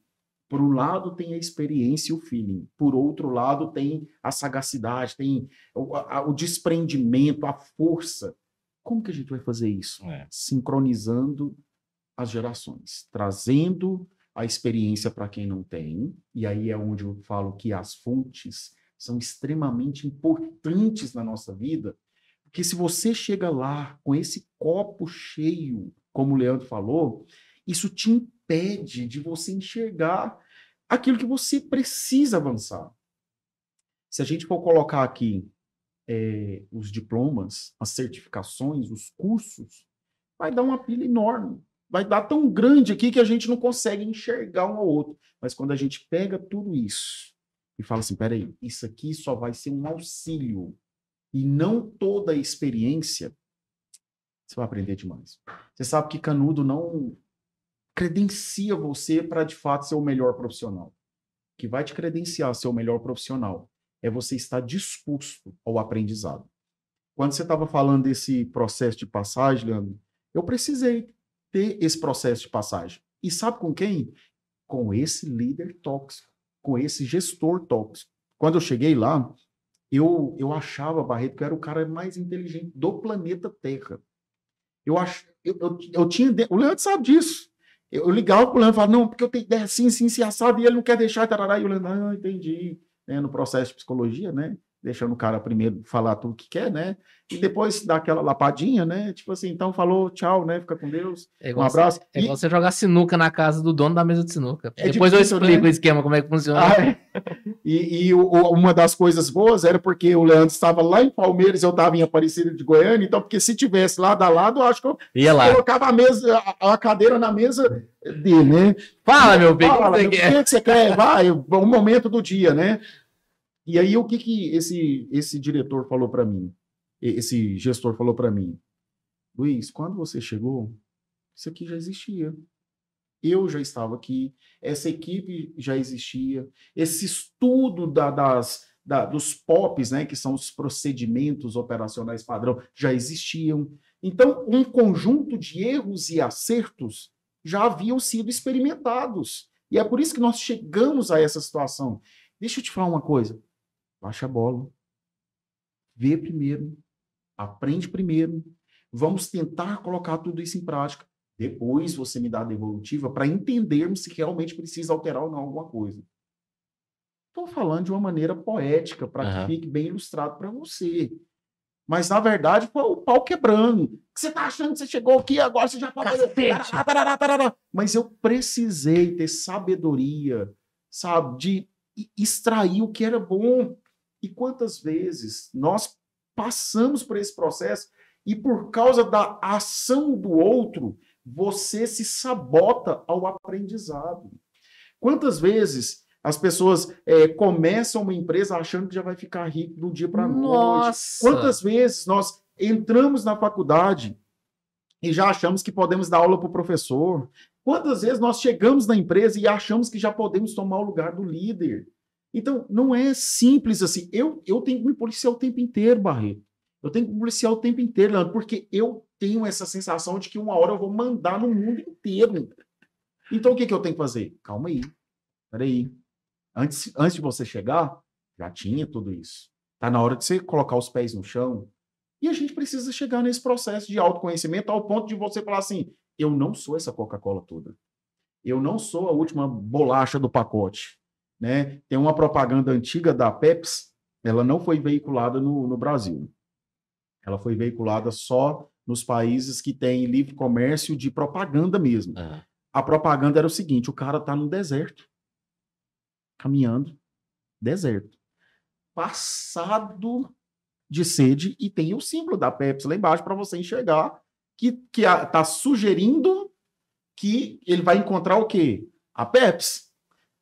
por um lado tem a experiência e o feeling, por outro lado tem a sagacidade, tem o desprendimento, a força. Como que a gente vai fazer isso? Sincronizando as gerações, trazendo a experiência para quem não tem, e aí é onde eu falo que as fontes são extremamente importantes na nossa vida, porque se você chega lá com esse copo cheio, como o Leandro falou, isso te impede de você enxergar aquilo que você precisa avançar. Se a gente for colocar aqui os diplomas, as certificações, os cursos, vai dar uma pilha enorme. Vai dar tão grande aqui que a gente não consegue enxergar um ao outro. Mas quando a gente pega tudo isso e fala assim, peraí, isso aqui só vai ser um auxílio e não toda a experiência, você vai aprender demais. Você sabe que Canudo não credencia você para, de fato, ser o melhor profissional. O que vai te credenciar a ser o melhor profissional é você estar disposto ao aprendizado. Quando você estava falando desse processo de passagem, Leandro, eu precisei ter esse processo de passagem. E sabe com quem? Com esse líder tóxico, com esse gestor tóxico. Quando eu cheguei lá, eu achava, Barreto, que eu era o cara mais inteligente do planeta Terra. Eu tinha... O Leandro sabe disso. Eu ligava para o Leandro e falava, não, porque eu tenho ideia assim, assado, e ele não quer deixar, tarará, e o Leandro, entendi. No processo de psicologia, né? deixando o cara primeiro falar tudo que quer, né? E depois dá aquela lapadinha, né? Tipo assim, então falou, tchau, né? Fica com Deus. Um abraço. É igual você jogar sinuca na casa do dono da mesa de sinuca. É Depois difícil, eu explico né? o esquema, como é que funciona. Uma das coisas boas era porque o Leandro estava lá em Palmeiras, eu estava em Aparecida de Goiânia, então, porque se tivesse lado a lado, eu acho que eu colocava a cadeira na mesa dele, né? Fala, meu bem, o que você quer? Vai, o momento do dia, né? E aí, o que esse diretor falou para mim? Esse gestor falou para mim? Luiz, quando você chegou, isso aqui já existia. Eu já estava aqui, essa equipe já existia, esse estudo dos POPs, né, que são os procedimentos operacionais padrão, já existiam. Então, um conjunto de erros e acertos já haviam sido experimentados. E é por isso que nós chegamos a essa situação. Deixa eu te falar uma coisa. Baixa a bola. Vê primeiro. Aprende primeiro. Vamos tentar colocar tudo isso em prática. Depois você me dá a devolutiva para entendermos se realmente precisa alterar ou não alguma coisa. Estou falando de uma maneira poética, para que fique bem ilustrado para você. Mas, na verdade, foi o pau quebrando. Você está achando que você chegou aqui, agora você já pode... Mas eu precisei ter sabedoria, sabe, de extrair o que era bom. E quantas vezes nós passamos por esse processo e, por causa da ação do outro, você se sabota ao aprendizado. Quantas vezes as pessoas começam uma empresa achando que já vai ficar rico do dia para a noite? Quantas vezes nós entramos na faculdade e já achamos que podemos dar aula para o professor? Quantas vezes nós chegamos na empresa e achamos que já podemos tomar o lugar do líder? Então, não é simples assim. Eu tenho que me policiar o tempo inteiro, Barreto. Eu tenho que me policiar o tempo inteiro, Leandro, porque eu tenho essa sensação de que uma hora eu vou mandar no mundo inteiro. Então, o que eu tenho que fazer? Calma aí. Peraí. Antes de você chegar, já tinha tudo isso. Está na hora de você colocar os pés no chão. E a gente precisa chegar nesse processo de autoconhecimento ao ponto de você falar assim, eu não sou essa Coca-Cola toda. Eu não sou a última bolacha do pacote. Né? Tem uma propaganda antiga da Pepsi, ela não foi veiculada no Brasil. Ela foi veiculada só nos países que têm livre comércio de propaganda mesmo. A propaganda era o seguinte, o cara está no deserto, caminhando, deserto, passado de sede, e tem o símbolo da Pepsi lá embaixo para você enxergar que está sugerindo que ele vai encontrar o quê? A Pepsi.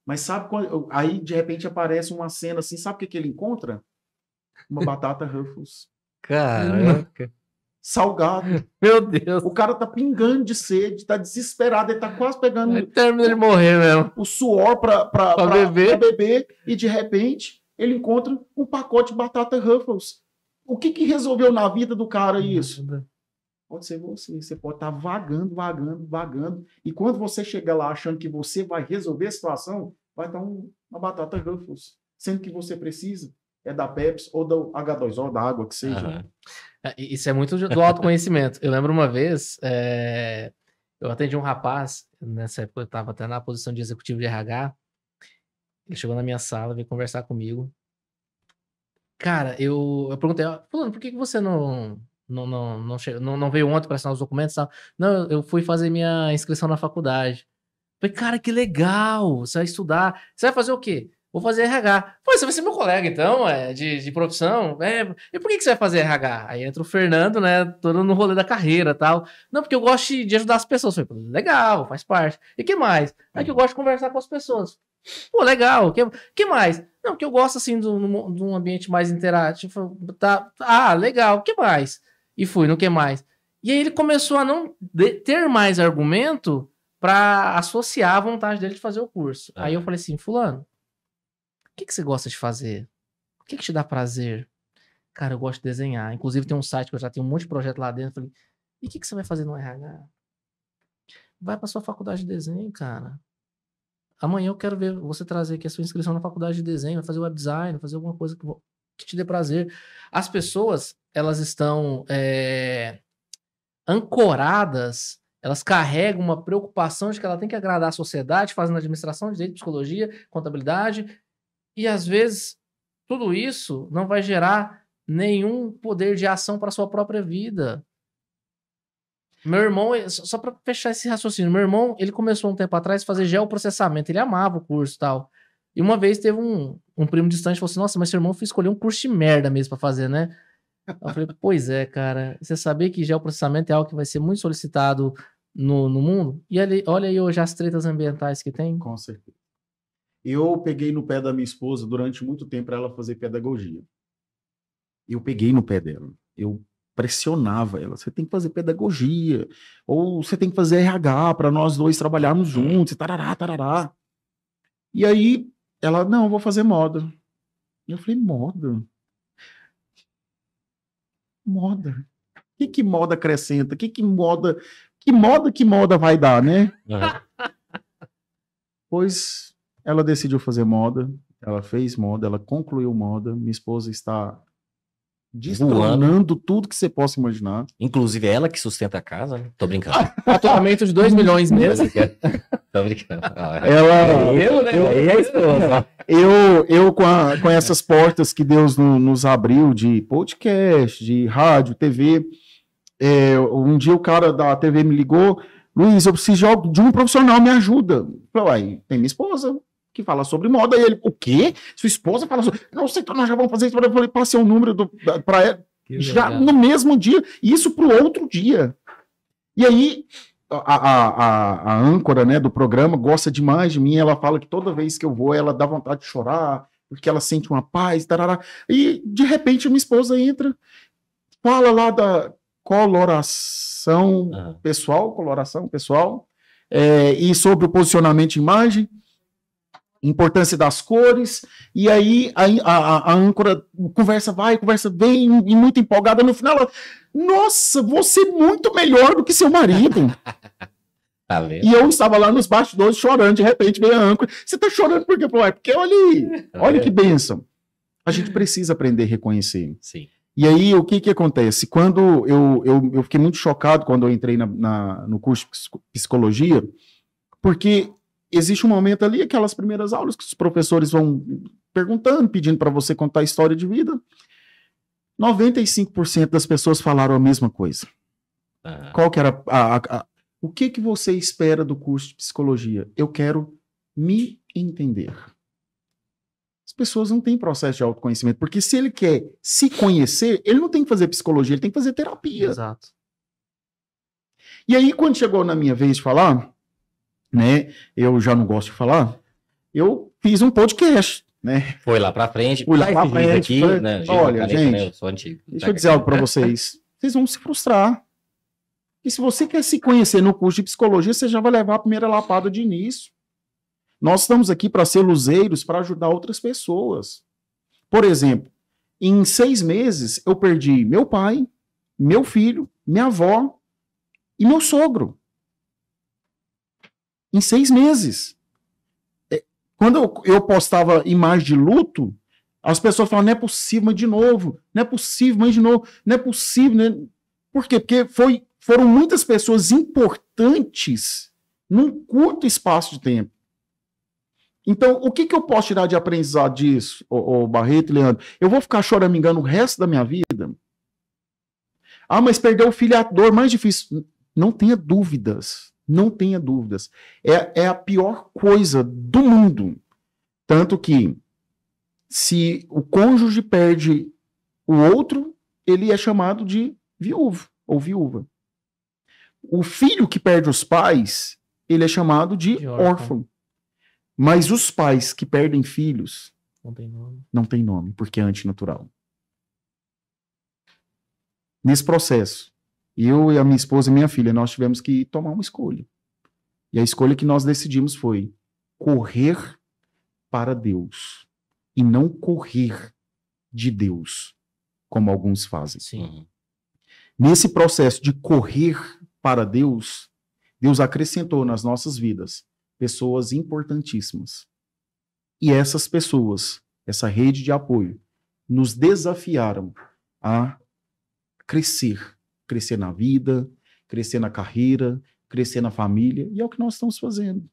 Mas sabe quando... Aí, de repente, aparece uma cena assim, sabe o que ele encontra? Uma batata Ruffles. Caraca. Salgado. Meu Deus. O cara tá pingando de sede, tá desesperado, ele tá quase pegando... Vai terminar de morrer mesmo. O suor pra beber, e de repente, ele encontra um pacote de batata Ruffles. O que resolveu na vida do cara isso? Pode ser você. Você pode estar vagando. E quando você chegar lá achando que você vai resolver a situação, vai estar uma batata Ruffles. Sendo que você precisa da Pepsi ou do H2O, da água que seja. Isso é muito do autoconhecimento. Eu lembro uma vez, eu atendi um rapaz, nessa época eu estava até na posição de executivo de RH, ele chegou na minha sala, veio conversar comigo. Cara, eu perguntei, fulano, por que você não veio ontem para assinar os documentos e tal? Não, eu fui fazer minha inscrição na faculdade. Falei, cara, que legal, você vai estudar. Você vai fazer o quê? Vou fazer RH. Pô, você vai ser meu colega, então, de profissão. E por que você vai fazer RH? Aí entra o Fernando, né, todo no rolê da carreira e tal. Não, porque eu gosto de ajudar as pessoas. Eu falei, legal, faz parte. E que mais? É que eu gosto de conversar com as pessoas. Pô, legal. Que mais? Não, porque eu gosto, assim, de um ambiente mais interativo. Tá. Ah, legal. O que mais? E fui no que mais. E aí ele começou a não ter mais argumento para associar a vontade dele de fazer o curso. Aí eu falei assim, fulano, o que você gosta de fazer? O que te dá prazer? Cara, eu gosto de desenhar. Inclusive tem um site que eu já tenho um monte de projeto lá dentro. Eu falei, e o que você vai fazer no RH? Vai pra sua faculdade de desenho, cara. Amanhã eu quero ver você trazer aqui a sua inscrição na faculdade de desenho, vai fazer web design, vai fazer alguma coisa que te dê prazer. As pessoas, elas estão ancoradas, elas carregam uma preocupação de que ela tem que agradar a sociedade, fazendo administração, direito, psicologia, contabilidade, e às vezes tudo isso não vai gerar nenhum poder de ação para sua própria vida. Meu irmão, só para fechar esse raciocínio, meu irmão, ele começou um tempo atrás a fazer geoprocessamento, ele amava o curso e tal. E uma vez teve um primo distante que falou assim, nossa, mas seu irmão foi escolher um curso de merda mesmo para fazer, né? Eu falei, pois é, cara, você sabia que geoprocessamento é algo que vai ser muito solicitado no mundo? E olha aí hoje as tretas ambientais que tem. Com certeza. Eu peguei no pé da minha esposa durante muito tempo para ela fazer pedagogia. Eu peguei no pé dela. Eu pressionava ela. Você tem que fazer pedagogia. Ou você tem que fazer RH para nós dois trabalharmos juntos. E tarará, tarará. E aí, ela, não, eu vou fazer moda. E eu falei, moda? Moda? O que moda acrescenta? Que moda vai dar, né? Uhum. Pois ela decidiu fazer moda, ela fez moda, ela concluiu moda. Minha esposa está destronando tudo que você possa imaginar. Inclusive ela que sustenta a casa, né? Tô brincando. Faturamento de 2 milhões mesmo. Tô brincando. Eu com essas portas que Deus nos abriu de podcast, de rádio, TV. Um dia o cara da TV me ligou, Luiz, eu preciso de um profissional, me ajuda. Eu falei, tem minha esposa que fala sobre moda. E ele, o quê? Sua esposa fala sobre... Não sei, então nós já vamos fazer isso. Eu falei, passei o número para ela. Já no mesmo dia, e isso para o outro dia. E aí, a âncora, né, do programa gosta demais de mim, ela fala que toda vez que eu vou, ela dá vontade de chorar, porque ela sente uma paz, tarará. E, de repente, minha esposa entra, fala lá da coloração pessoal, e sobre o posicionamento de imagem, importância das cores, e aí a âncora conversa vem, e muito empolgada, no final ela, nossa, você é muito melhor do que seu marido. Tá vendo? E eu estava lá nos bastidores chorando, de repente veio a âncora, você tá chorando por quê? Porque olha que bênção. A gente precisa aprender a reconhecer. Sim. E aí, o que acontece? Quando eu fiquei muito chocado quando eu entrei no curso de psicologia, porque existe um momento ali, aquelas primeiras aulas, que os professores vão perguntando, pedindo para você contar a história de vida. 95% das pessoas falaram a mesma coisa. Qual que era o que você espera do curso de psicologia? Eu quero me entender. As pessoas não têm processo de autoconhecimento, porque se ele quer se conhecer, ele não tem que fazer psicologia, ele tem que fazer terapia. Exato. E aí, quando chegou na minha vez de falar, né, eu já não gosto de falar, eu fiz um podcast, né? Foi lá pra frente. Fui lá pra frente. Aqui, né? Olha, gente, né? Eu sou antigo. Deixa eu dizer algo pra vocês. Vocês vão se frustrar. E se você quer se conhecer no curso de psicologia, você já vai levar a primeira lapada de início. Nós estamos aqui para ser luzeiros, para ajudar outras pessoas. Por exemplo, em 6 meses, eu perdi meu pai, meu filho, minha avó e meu sogro. Em 6 meses. Quando eu postava imagem de luto, as pessoas falavam, não é possível, mas de novo. Não é possível, mas de novo. Não é possível. Né? Por quê? Porque foram muitas pessoas importantes num curto espaço de tempo. Então, o que eu posso tirar de aprendizado disso, ô Barreto e Leandro? Eu vou ficar choramingando o resto da minha vida? Ah, mas perder o filho é a dor mais difícil. Não tenha dúvidas. Não tenha dúvidas. É a pior coisa do mundo. Tanto que, se o cônjuge perde o outro, ele é chamado de viúvo ou viúva. O filho que perde os pais, ele é chamado de órfão. Mas os pais que perdem filhos não tem nome, porque é antinatural. Nesse processo, eu e a minha esposa e minha filha, nós tivemos que tomar uma escolha. E a escolha que nós decidimos foi correr para Deus e não correr de Deus, como alguns fazem. Sim. Nesse processo de correr para Deus, Deus acrescentou nas nossas vidas pessoas importantíssimas. E essas pessoas, essa rede de apoio, nos desafiaram a crescer na vida, crescer na carreira, crescer na família, e é o que nós estamos fazendo.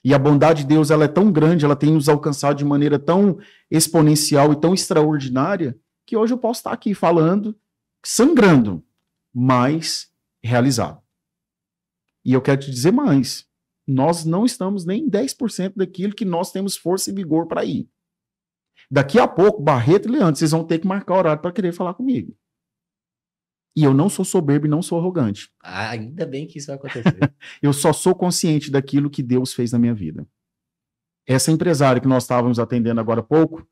E a bondade de Deus, ela é tão grande, ela tem nos alcançado de maneira tão exponencial e tão extraordinária, que hoje eu posso estar aqui falando, sangrando, mas realizado. E eu quero te dizer mais, nós não estamos nem em 10% daquilo que nós temos força e vigor para ir. Daqui a pouco, Barreto e Leandro, vocês vão ter que marcar horário para querer falar comigo. E eu não sou soberbo e não sou arrogante. Ainda bem que isso vai acontecer. Eu só sou consciente daquilo que Deus fez na minha vida. Essa empresária que nós estávamos atendendo agora há pouco,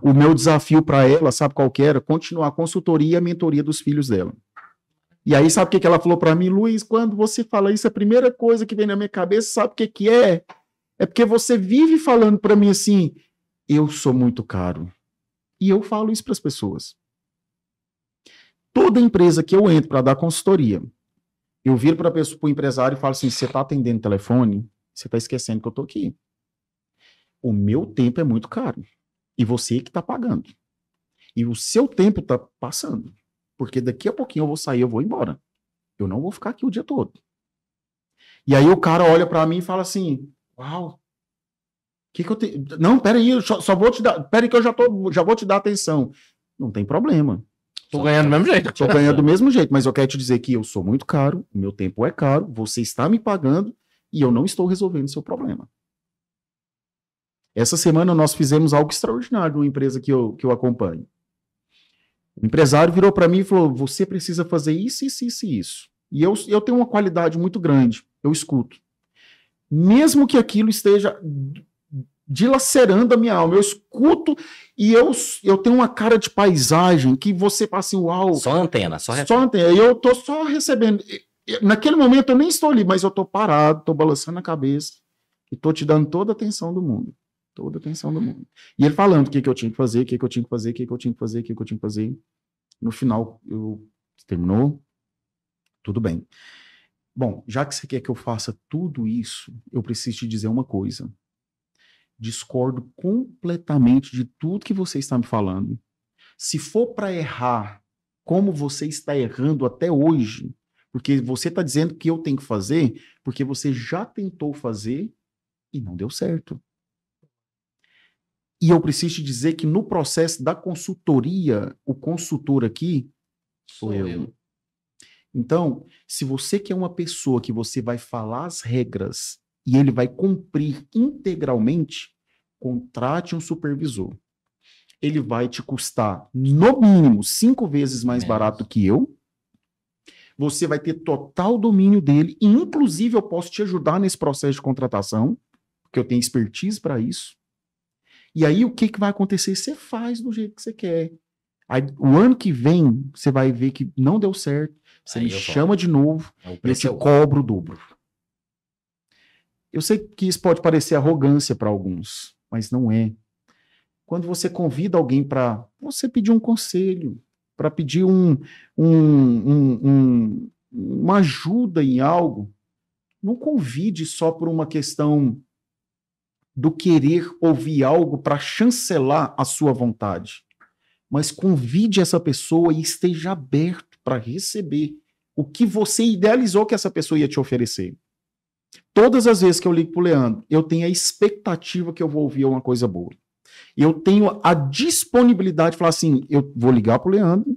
o meu desafio para ela, sabe qual que era? Continuar a consultoria e a mentoria dos filhos dela. E aí, sabe o que ela falou para mim? Luiz, quando você fala isso, a primeira coisa que vem na minha cabeça, sabe o que é? É porque você vive falando para mim assim, eu sou muito caro. E eu falo isso para as pessoas. Toda empresa que eu entro para dar consultoria, eu viro para o empresário e falo assim, você está atendendo o telefone? Você está esquecendo que eu estou aqui. O meu tempo é muito caro. E você que está pagando. E o seu tempo está passando. Porque daqui a pouquinho eu vou sair, eu vou embora. Eu não vou ficar aqui o dia todo. E aí o cara olha para mim e fala assim, uau, que eu tenho? Não, peraí, eu só vou te dar, peraí que eu já vou te dar atenção. Não tem problema. Tô ganhando do mesmo jeito. Tô ganhando do mesmo jeito, mas eu quero te dizer que eu sou muito caro, o meu tempo é caro, você está me pagando e eu não estou resolvendo o seu problema. Essa semana nós fizemos algo extraordinário numa empresa que eu acompanho. O empresário virou para mim e falou, você precisa fazer isso, isso, isso e isso. E eu tenho uma qualidade muito grande, eu escuto. Mesmo que aquilo esteja dilacerando a minha alma, eu escuto e eu tenho uma cara de paisagem que você fala assim, uau. Só antena, só antena. E eu tô só recebendo. Naquele momento eu nem estou ali, mas eu tô parado, tô balançando a cabeça e tô te dando toda a atenção do mundo. Toda a atenção do mundo. E ele falando o que eu tinha que fazer, o que eu tinha que fazer, o que eu tinha que fazer, o que eu tinha que fazer. No final, terminou. Tudo bem. Bom, já que você quer que eu faça tudo isso, eu preciso te dizer uma coisa. Discordo completamente de tudo que você está me falando. Se for para errar como você está errando até hoje, porque você está dizendo que eu tenho que fazer, porque você já tentou fazer e não deu certo. E eu preciso te dizer que no processo da consultoria, o consultor aqui sou eu. Então, se você quer uma pessoa que você vai falar as regras e ele vai cumprir integralmente, contrate um supervisor. Ele vai te custar, no mínimo, 5 vezes mais barato que eu. Você vai ter total domínio dele e, inclusive, eu posso te ajudar nesse processo de contratação, porque eu tenho expertise para isso. E aí, o que vai acontecer? Você faz do jeito que você quer. Aí, o ano que vem, você vai ver que não deu certo, você me chama de novo e eu te cobro o dobro. Eu sei que isso pode parecer arrogância para alguns, mas não é. Quando você convida alguém para você pedir um conselho, para pedir uma ajuda em algo, não convide só por uma questão do querer ouvir algo para chancelar a sua vontade, mas convide essa pessoa e esteja aberto para receber o que você idealizou que essa pessoa ia te oferecer. Todas as vezes que eu ligo pro Leandro, eu tenho a expectativa que eu vou ouvir uma coisa boa. Eu tenho a disponibilidade de falar assim, eu vou ligar pro Leandro,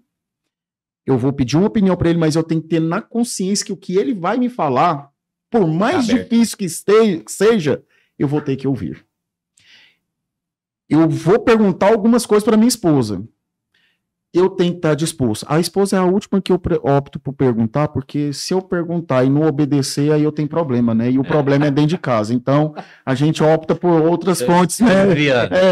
eu vou pedir uma opinião para ele, mas eu tenho que ter na consciência que o que ele vai me falar, por mais difícil que seja, eu vou ter que ouvir. Eu vou perguntar algumas coisas para minha esposa. Eu tenho que estar disposto. A esposa é a última que eu opto por perguntar, porque se eu perguntar e não obedecer, aí eu tenho problema, né? E o problema é dentro de casa. Então, a gente opta por outras fontes, né?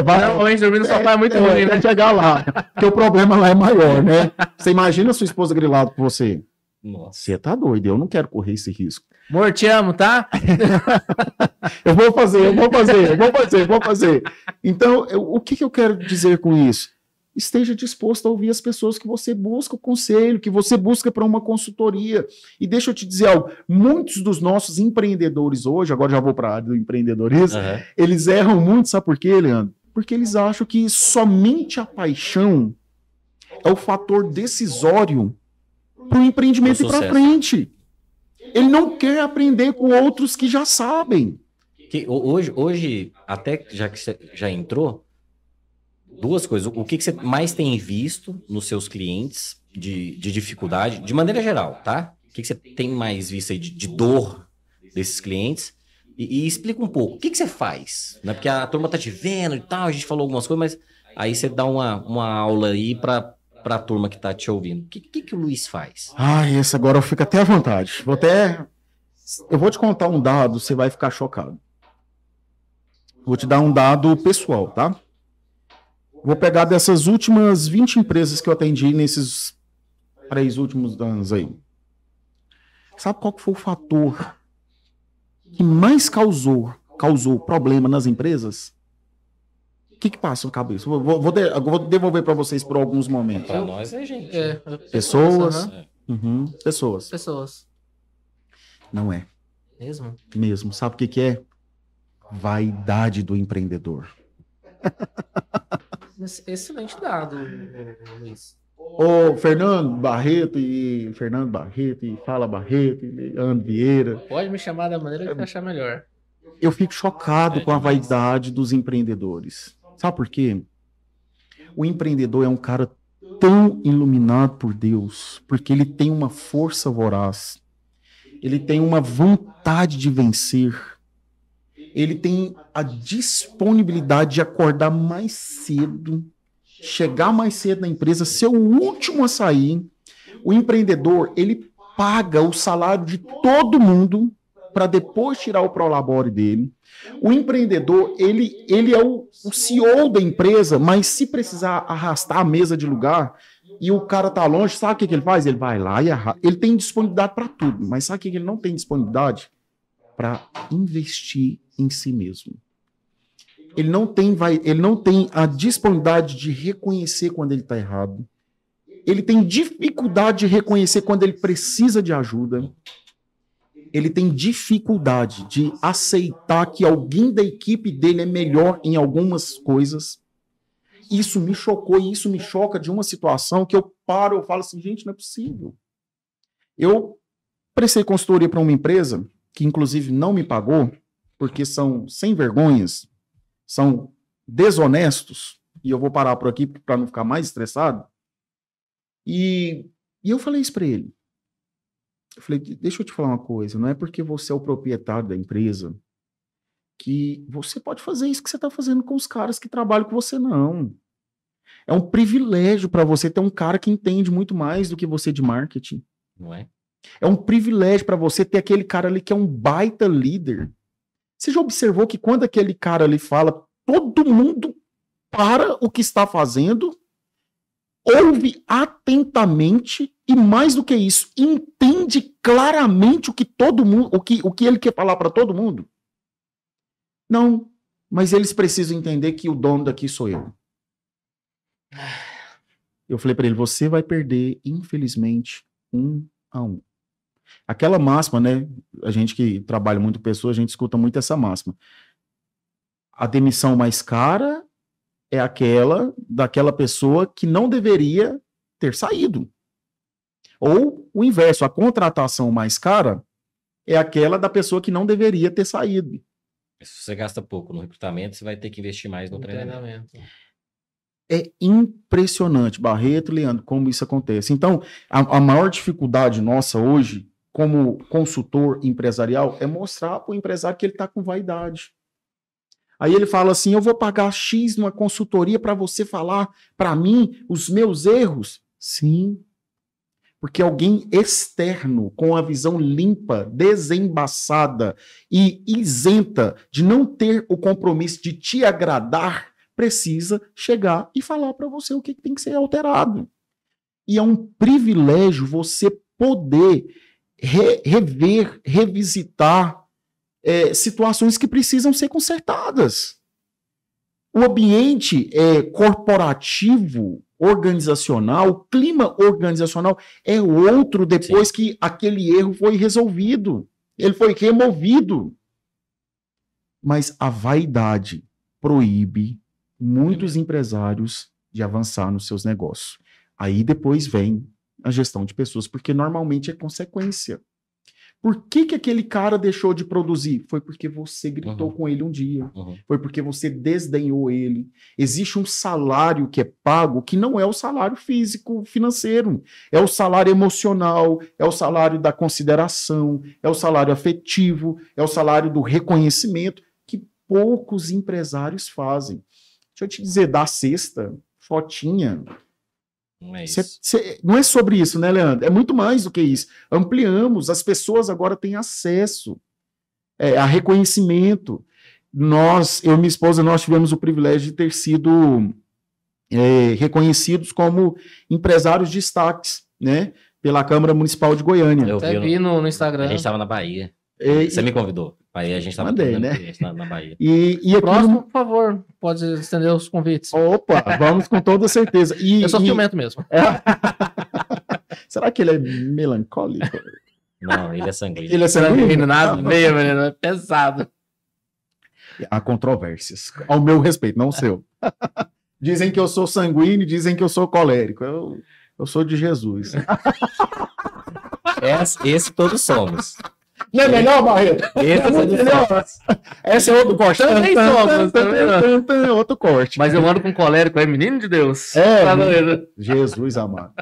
Normalmente dormir no sofá é muito ruim, né? Chegar lá, porque o problema lá é maior, né? Você imagina a sua esposa grilada com você? Nossa. Você tá doido, eu não quero correr esse risco. Amor, te amo, tá? Eu vou fazer. Então, o que eu quero dizer com isso? Esteja disposto a ouvir as pessoas que você busca o conselho, que você busca para uma consultoria. E deixa eu te dizer algo, muitos dos nossos empreendedores hoje, agora já vou para a área do empreendedorismo, eles erram muito, sabe por quê, Leandro? Porque eles acham que somente a paixão é o fator decisório para o empreendimento ir para frente. Ele não quer aprender com outros que já sabem. Que hoje, até já que você já entrou, duas coisas. O que você mais tem visto nos seus clientes de dificuldade, de maneira geral, tá? O que você tem mais visto aí de dor desses clientes? E explica um pouco, o que você faz? Né? Porque a turma tá te vendo e tal, a gente falou algumas coisas, mas aí você dá uma aula aí para a turma que tá te ouvindo. O que o Luiz faz? Essa agora eu fico até à vontade. Eu vou te contar um dado, você vai ficar chocado. Vou te dar um dado pessoal, tá? Vou pegar dessas últimas 20 empresas que eu atendi nesses 3 últimos anos aí. Sabe qual que foi o fator que mais causou problema nas empresas? O que passa na cabeça? Vou devolver para vocês por alguns momentos. Para nós é gente. Pessoas. Pessoas. Não é. Mesmo. Sabe o que é? Vaidade do empreendedor. Excelente dado, Luiz. Ô, Fernando Barreto e Fala Barreto e Leandro Vieira. Pode me chamar da maneira que você achar melhor. Eu fico chocado com a vaidade dos empreendedores. Sabe por quê? O empreendedor é um cara tão iluminado por Deus, porque ele tem uma força voraz, ele tem uma vontade de vencer, ele tem a disponibilidade de acordar mais cedo, chegar mais cedo na empresa, ser o último a sair. O empreendedor, ele paga o salário de todo mundo para depois tirar o prolabore dele. O empreendedor, ele é o CEO da empresa, mas se precisar arrastar a mesa de lugar e o cara tá longe, sabe o que ele faz? Ele vai lá e arrasta. Ele tem disponibilidade para tudo, mas sabe o que ele não tem disponibilidade? Para investir em si mesmo. Ele não tem a disponibilidade de reconhecer quando ele está errado. Ele tem dificuldade de reconhecer quando ele precisa de ajuda. Ele tem dificuldade de aceitar que alguém da equipe dele é melhor em algumas coisas. Isso me chocou e isso me choca de uma situação que eu falo assim, gente, não é possível. Eu prestei consultoria para uma empresa que inclusive não me pagou, porque são sem vergonhas, são desonestos, e eu vou parar por aqui para não ficar mais estressado. E eu falei isso para ele. Eu falei, deixa eu te falar uma coisa, não é porque você é o proprietário da empresa que você pode fazer isso que você está fazendo com os caras que trabalham com você, não. É um privilégio para você ter um cara que entende muito mais do que você de marketing. Não é? É um privilégio para você ter aquele cara ali que é um baita líder. Você já observou que quando aquele cara ali fala, todo mundo para o que está fazendo, ouve atentamente e, mais do que isso, entende claramente o que todo mundo, o que ele quer falar para todo mundo? Não, mas eles precisam entender que o dono daqui sou eu. Eu falei para ele, você vai perder, infelizmente, 1 a 1. Aquela máxima, né? A gente que trabalha muito com pessoas, a gente escuta muito essa máxima. A demissão mais cara é aquela daquela pessoa que não deveria ter saído. Ou o inverso, a contratação mais cara é aquela da pessoa que não deveria ter saído. Se você gasta pouco no recrutamento, você vai ter que investir mais no treinamento. É impressionante, Barreto, Leandro, como isso acontece. Então, a maior dificuldade nossa hoje, como consultor empresarial, é mostrar para o empresário que ele está com vaidade. Aí ele fala assim, eu vou pagar X numa consultoria para você falar para mim os meus erros. Sim, porque alguém externo, com a visão limpa, desembaçada e isenta de não ter o compromisso de te agradar, precisa chegar e falar para você o que tem que ser alterado. E é um privilégio você poder rever, revisitar situações que precisam ser consertadas. O ambiente corporativo, organizacional, o clima organizacional é outro depois que aquele erro foi resolvido. Ele foi removido. Mas a vaidade proíbe muitos empresários de avançar nos seus negócios. Aí depois vem a gestão de pessoas, porque normalmente é consequência. Por que que aquele cara deixou de produzir? Foi porque você gritou com ele um dia. Foi porque você desdenhou ele. Existe um salário que é pago que não é o salário físico financeiro. É o salário emocional, é o salário da consideração, é o salário afetivo, é o salário do reconhecimento que poucos empresários fazem. Deixa eu te dizer, da sexta, fotinha... Não é isso. Não é sobre isso, né, Leandro? É muito mais do que isso. Ampliamos, as pessoas agora têm acesso a reconhecimento. Eu e minha esposa, nós tivemos o privilégio de ter sido reconhecidos como empresários de destaques, né, pela Câmara Municipal de Goiânia. Eu vi no Instagram. A gente estava na Bahia. Você me convidou. Aí a gente estava na Bahia. E aqui próximo, por favor, pode estender os convites. Opa, vamos com toda certeza. Eu sou ciumento mesmo. Será que ele é melancólico? Não, ele é sanguíneo. Ele é sanguíneo? Nada, meio, menino, é pesado. Há controvérsias, ao meu respeito, não o seu. Dizem que eu sou sanguíneo, dizem que eu sou colérico. Eu sou de Jesus. Esse todos somos. Não é melhor, Barreto? Esse é outro corte. Também somos. Outro corte. Mas eu ando com colérico, é menino de Deus. Jesus amado.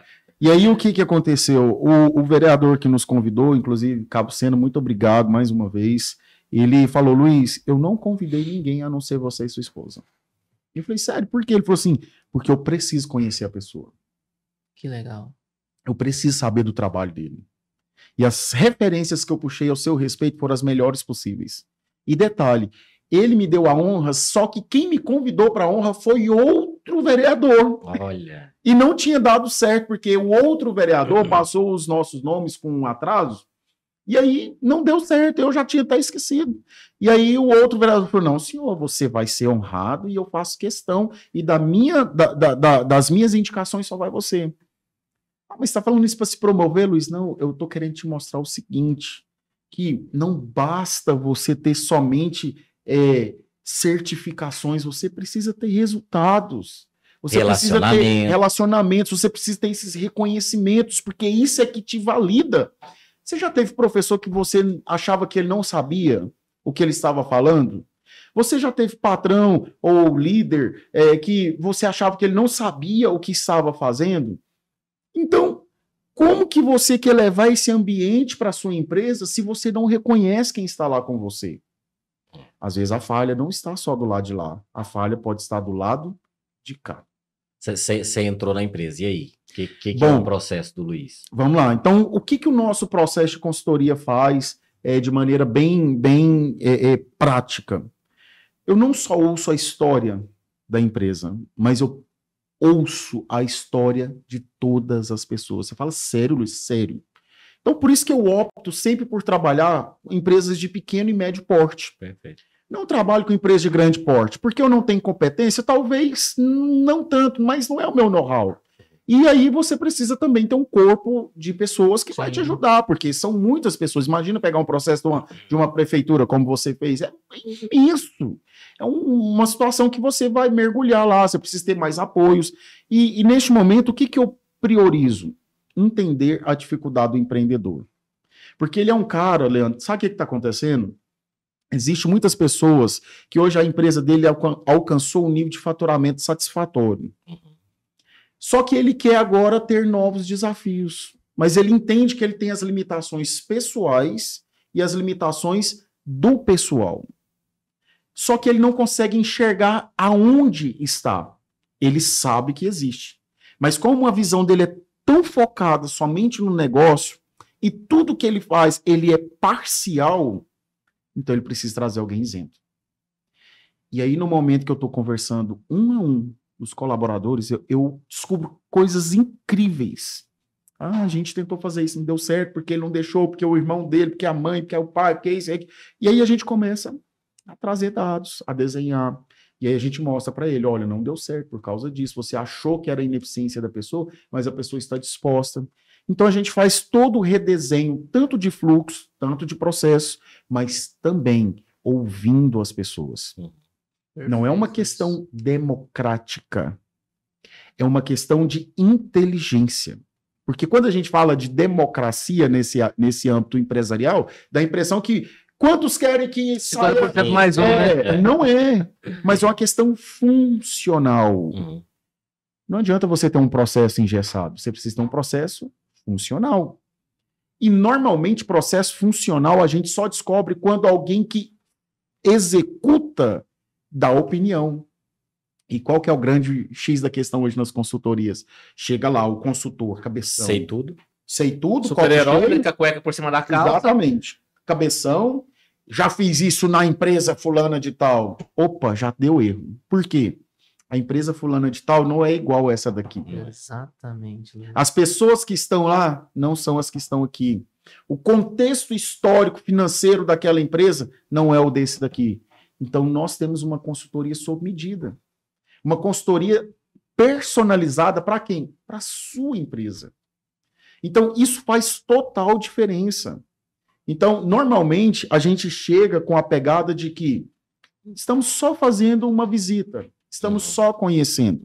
E aí, o que aconteceu? O vereador que nos convidou, inclusive, Cabo Sena, muito obrigado mais uma vez. Ele falou, Luiz, eu não convidei ninguém a não ser você e sua esposa. Eu falei, sério, por quê? Ele falou assim, porque eu preciso conhecer a pessoa. Que legal. Eu preciso saber do trabalho dele. E as referências que eu puxei ao seu respeito foram as melhores possíveis. E detalhe, ele me deu a honra, só que quem me convidou para a honra foi outro vereador. Olha. E não tinha dado certo, porque o outro vereador passou os nossos nomes com um atraso, e aí não deu certo, eu já tinha até esquecido. E aí o outro vereador falou, não, senhor, você vai ser honrado e eu faço questão, e das minhas indicações só vai você. Mas você está falando isso para se promover, Luiz? Não, eu estou querendo te mostrar o seguinte, que não basta você ter somente certificações, você precisa ter resultados. Você precisa ter relacionamentos, você precisa ter esses reconhecimentos, porque isso é que te valida. Você já teve professor que você achava que ele não sabia o que ele estava falando? Você já teve patrão ou líder que você achava que ele não sabia o que estava fazendo? Então, como que você quer levar esse ambiente para a sua empresa se você não reconhece quem está lá com você? Às vezes a falha não está só do lado de lá, a falha pode estar do lado de cá. Você entrou na empresa, e aí? O que é o processo do Luiz? Vamos lá. Então, o que o nosso processo de consultoria faz de maneira bem prática? Eu não só ouço a história da empresa, mas eu ouço a história de todas as pessoas. Você fala, sério, Luiz? Sério. Então, por isso que eu opto sempre por trabalhar com empresas de pequeno e médio porte. Perfeito. Não trabalho com empresas de grande porte, porque eu não tenho competência, talvez não tanto, mas não é o meu know-how. E aí você precisa também ter um corpo de pessoas que vai te ajudar, porque são muitas pessoas. Imagina pegar um processo de uma prefeitura, como você fez, é imenso. É uma situação que você vai mergulhar lá, você precisa ter mais apoios. E neste momento, o que eu priorizo? Entender a dificuldade do empreendedor. Porque ele é um cara, Leandro, sabe o que está acontecendo? Existem muitas pessoas que hoje a empresa dele alcançou um nível de faturamento satisfatório. Só que ele quer agora ter novos desafios. Mas ele entende que ele tem as limitações pessoais e as limitações do pessoal. Só que ele não consegue enxergar aonde está. Ele sabe que existe. Mas como a visão dele é tão focada somente no negócio e tudo que ele faz, ele é parcial, então ele precisa trazer alguém isento. E aí, no momento que eu estou conversando um a um os colaboradores, eu descubro coisas incríveis. A gente tentou fazer isso, não deu certo, porque ele não deixou, porque o irmão dele, porque a mãe, porque o pai, porque isso, e aí a gente começa a trazer dados, a desenhar. E aí a gente mostra para ele, olha, não deu certo por causa disso. Você achou que era a ineficiência da pessoa, mas a pessoa está disposta. Então a gente faz todo o redesenho, tanto de fluxo, tanto de processo, mas também ouvindo as pessoas. Não é uma questão democrática. É uma questão de inteligência. Porque quando a gente fala de democracia nesse âmbito empresarial, dá a impressão que quantos querem que saia... 50% mais um, né? Não é, mas é uma questão funcional. Uhum. Não adianta você ter um processo engessado, você precisa ter um processo funcional. E normalmente processo funcional a gente só descobre quando alguém que executa dá opinião. E qual que é o grande X da questão hoje nas consultorias? Chega lá o consultor, cabeção. Sei tudo. Sei tudo. Super-herói, com a cueca por cima da calça. Exatamente. Cabeção. Já fiz isso na empresa fulana de tal. Opa, já deu erro. Por quê? A empresa fulana de tal não é igual essa daqui. Exatamente. As pessoas que estão lá não são as que estão aqui. O contexto histórico financeiro daquela empresa não é o desse daqui. Então, nós temos uma consultoria sob medida. Uma consultoria personalizada para quem? Para a sua empresa. Então, isso faz total diferença. Então, normalmente, a gente chega com a pegada de que estamos só fazendo uma visita, estamos só conhecendo.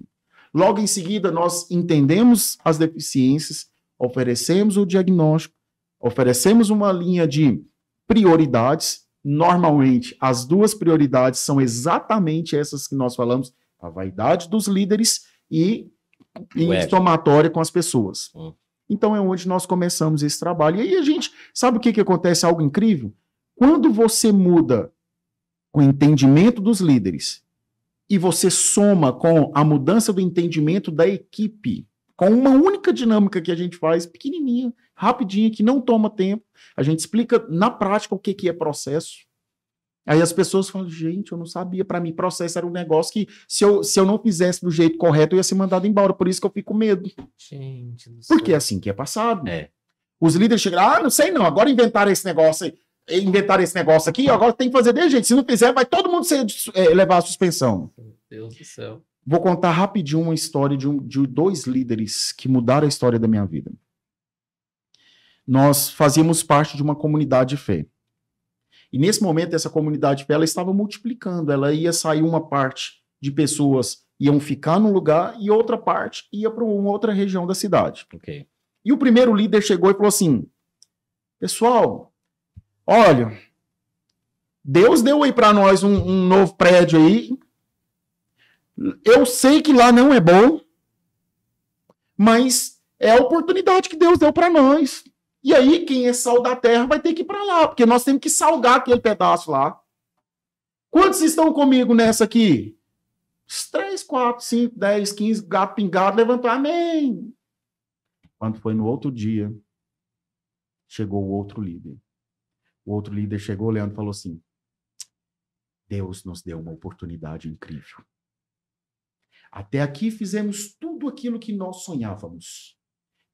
Logo em seguida, nós entendemos as deficiências, oferecemos o diagnóstico, oferecemos uma linha de prioridades. Normalmente, as duas prioridades são exatamente essas que nós falamos, a vaidade dos líderes e somatória com as pessoas. Então é onde nós começamos esse trabalho. E aí a gente, sabe o que acontece? Algo incrível? Quando você muda o entendimento dos líderes e você soma com a mudança do entendimento da equipe, com uma única dinâmica que a gente faz, pequenininha, rapidinha, que não toma tempo, a gente explica na prática o que é processo. Aí as pessoas falam, gente, eu não sabia, para mim processo era um negócio que se eu não fizesse do jeito correto, eu ia ser mandado embora, por isso que eu fico com medo. Gente do céu. Porque é assim que é passado. É. Os líderes chegam, não sei não, agora inventaram esse negócio aqui, agora tem que fazer desse jeito, se não fizer, vai todo mundo levar a suspensão. Meu Deus do céu. Vou contar rapidinho uma história de dois líderes que mudaram a história da minha vida. Nós fazíamos parte de uma comunidade de fé. E nesse momento, essa comunidade de fé, ela estava multiplicando. Ela ia sair uma parte de pessoas, iam ficar num lugar, e outra parte ia para uma outra região da cidade. Okay. E o primeiro líder chegou e falou assim, pessoal, olha, Deus deu aí para nós um novo prédio aí. Eu sei que lá não é bom, mas é a oportunidade que Deus deu para nós. E aí, quem é sal da terra vai ter que ir para lá, porque nós temos que salgar aquele pedaço lá. Quantos estão comigo nessa aqui? 3, 4, 5, 10, 15, gato pingado, levantou, amém. Quando foi no outro dia, chegou o outro líder. O outro líder chegou, o Leandro falou assim, Deus nos deu uma oportunidade incrível. Até aqui fizemos tudo aquilo que nós sonhávamos.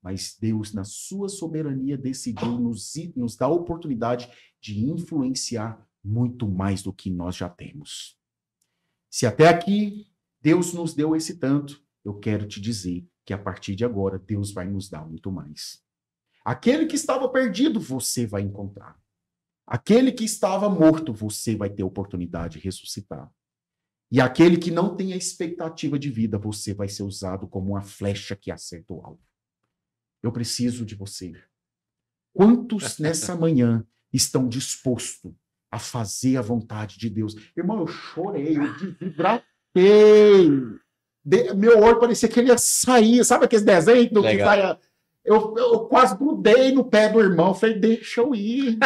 Mas Deus, na sua soberania, decidiu nos dar a oportunidade de influenciar muito mais do que nós já temos. Se até aqui Deus nos deu esse tanto, eu quero te dizer que a partir de agora Deus vai nos dar muito mais. Aquele que estava perdido, você vai encontrar. Aquele que estava morto, você vai ter a oportunidade de ressuscitar. E aquele que não tem a expectativa de vida, você vai ser usado como uma flecha que acerta o alvo. Eu preciso de você. Quantos nessa manhã estão dispostos a fazer a vontade de Deus? Irmão, eu chorei, eu desidratei. Meu olho parecia que ele ia sair. Sabe aqueles desenhos do que sai? Eu quase grudei no pé do irmão. Falei, deixa eu ir.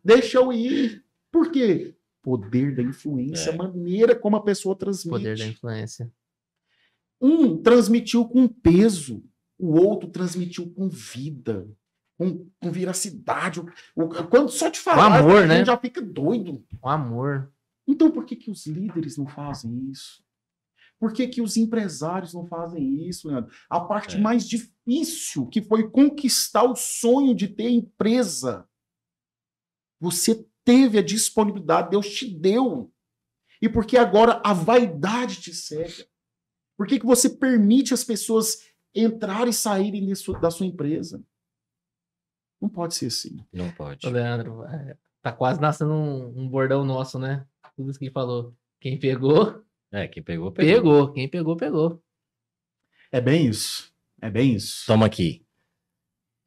Deixa eu ir. Por quê? Poder da influência, a maneira como a pessoa transmite. Poder da influência. Um transmitiu com peso. O outro transmitiu com vida, com veracidade. Quando só te falar, o amor, a gente né? já fica doido. O amor. Então, por que os líderes não fazem isso? Por que os empresários não fazem isso, Leandro? A parte mais difícil, que foi conquistar o sonho de ter empresa. Você teve a disponibilidade, Deus te deu. E porque agora a vaidade te cega? Por que você permite as pessoas entrarem e saírem da sua empresa? Não pode ser assim. Não pode. Ô, Leandro, tá quase nascendo um bordão nosso, né? Tudo isso que ele falou. Quem pegou... quem pegou, pegou. Pegou. Quem pegou, pegou. É bem isso. É bem isso. Toma aqui.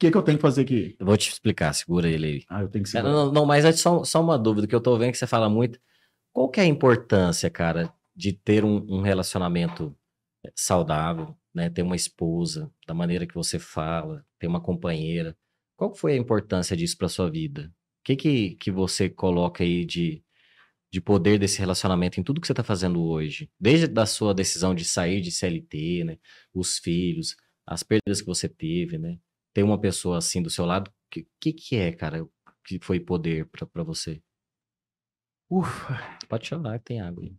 que eu tenho que fazer aqui? Eu vou te explicar, segura ele aí. Ah, eu tenho que segurar. Não, mas é só uma dúvida que eu tô vendo que você fala muito. Qual que é a importância, cara, de ter um relacionamento saudável, né? Ter uma esposa, da maneira que você fala, ter uma companheira. Qual que foi a importância disso para sua vida? O que você coloca aí de poder desse relacionamento em tudo que você está fazendo hoje? Desde a sua decisão de sair de CLT, né? Os filhos, as perdas que você teve, né? Ter uma pessoa assim do seu lado, o que é, cara, que foi poder para você? Ufa. Pode chorar, tem água aí.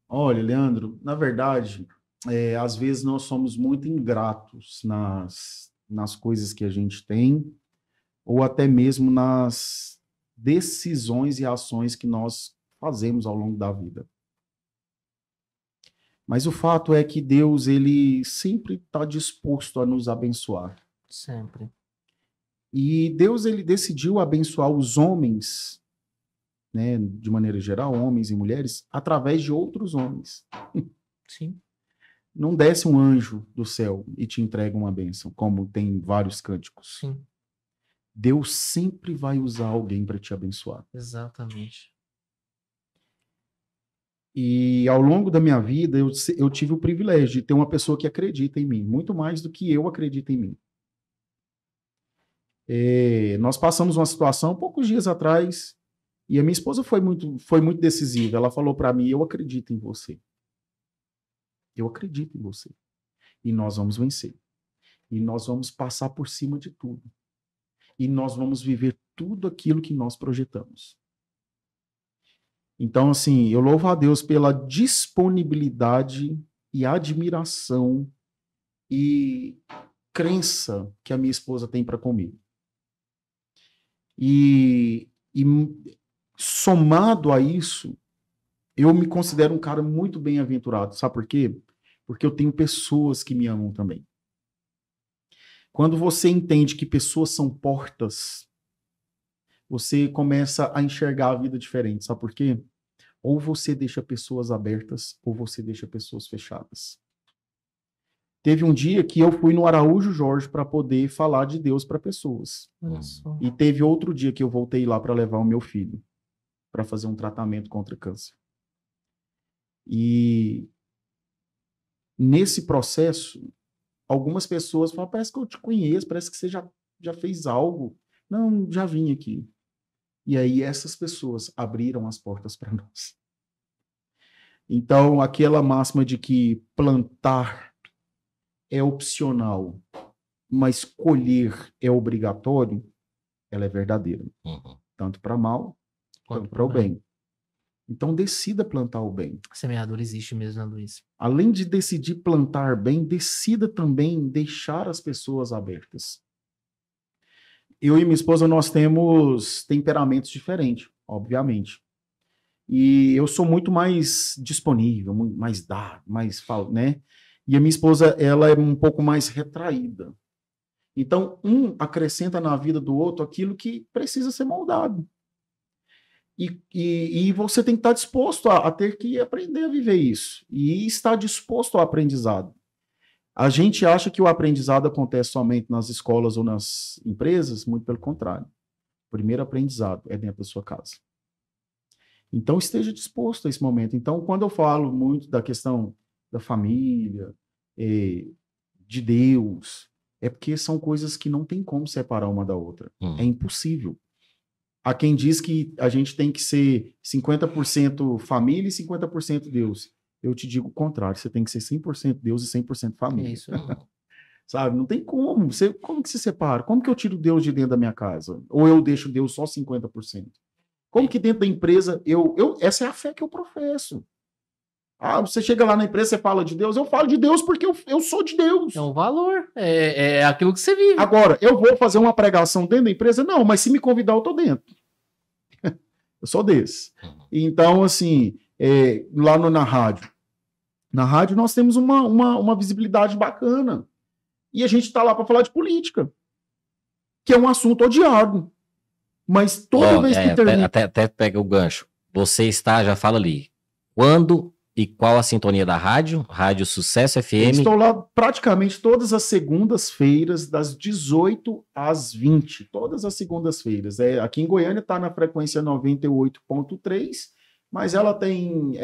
Olha, Leandro, na verdade, às vezes nós somos muito ingratos nas coisas que a gente tem, ou até mesmo nas decisões e ações que nós fazemos ao longo da vida. Mas o fato é que Deus, ele sempre está disposto a nos abençoar. Sempre. E Deus, ele decidiu abençoar os homens, né, de maneira geral, homens e mulheres, através de outros homens. Sim. Não desce um anjo do céu e te entrega uma bênção, como tem vários cânticos. Sim. Deus sempre vai usar alguém para te abençoar. Exatamente. E ao longo da minha vida, eu tive o privilégio de ter uma pessoa que acredita em mim, muito mais do que eu acredito em mim. Nós passamos uma situação poucos dias atrás, e a minha esposa foi muito decisiva. Ela falou para mim: eu acredito em você. Eu acredito em você. E nós vamos vencer. E nós vamos passar por cima de tudo. E nós vamos viver tudo aquilo que nós projetamos. Então, assim, eu louvo a Deus pela disponibilidade e admiração e crença que a minha esposa tem para comigo. E somado a isso, eu me considero um cara muito bem-aventurado. Sabe por quê? Porque eu tenho pessoas que me amam também. Quando você entende que pessoas são portas, você começa a enxergar a vida diferente. Sabe por quê? Ou você deixa pessoas abertas, ou você deixa pessoas fechadas. Teve um dia que eu fui no Araújo Jorge para poder falar de Deus para pessoas. E teve outro dia que eu voltei lá para levar o meu filho para fazer um tratamento contra câncer. E nesse processo, algumas pessoas falam: parece que eu te conheço, parece que você já fez algo. Não, já vim aqui. E aí essas pessoas abriram as portas para nós. Então, aquela máxima de que plantar é opcional, mas colher é obrigatório, ela é verdadeira. Tanto para mal, quanto para o bem. Então, decida plantar o bem. A semeadura existe mesmo, né, Luiz? Além de decidir plantar bem, decida também deixar as pessoas abertas. Eu e minha esposa, nós temos temperamentos diferentes, obviamente. E eu sou muito mais disponível, mais dado, mais falo, né? E a minha esposa, ela é um pouco mais retraída. Então, um acrescenta na vida do outro aquilo que precisa ser moldado. E você tem que estar disposto a ter que aprender a viver isso. E estar disposto ao aprendizado. A gente acha que o aprendizado acontece somente nas escolas ou nas empresas, muito pelo contrário. O primeiro aprendizado é dentro da sua casa. Então, esteja disposto a esse momento. Então, quando eu falo muito da questão da família, de Deus, é porque são coisas que não tem como separar uma da outra. É impossível. Há quem diz que a gente tem que ser 50% família e 50% Deus. Eu te digo o contrário, você tem que ser 100% Deus e 100% família. É isso aí. Sabe? Não tem como. Como que se separa? Como que eu tiro Deus de dentro da minha casa? Ou eu deixo Deus só 50%? Como que dentro da empresa, essa é a fé que eu professo. Você chega lá na empresa, você fala de Deus, eu falo de Deus porque eu sou de Deus. É um valor, é aquilo que você vive. Agora, eu vou fazer uma pregação dentro da empresa? Não, mas se me convidar, eu tô dentro. Eu sou desse. Então, assim, lá na rádio. Na rádio nós temos uma visibilidade bacana. E a gente tá lá para falar de política, que é um assunto odiado. Mas toda vez que termina... Até pega o gancho. Você já fala ali. Quando E qual a sintonia da rádio? Rádio Sucesso FM. Estou lá praticamente todas as segundas-feiras, das 18 às 20. Todas as segundas-feiras. Aqui em Goiânia está na frequência 98.3, mas ela tem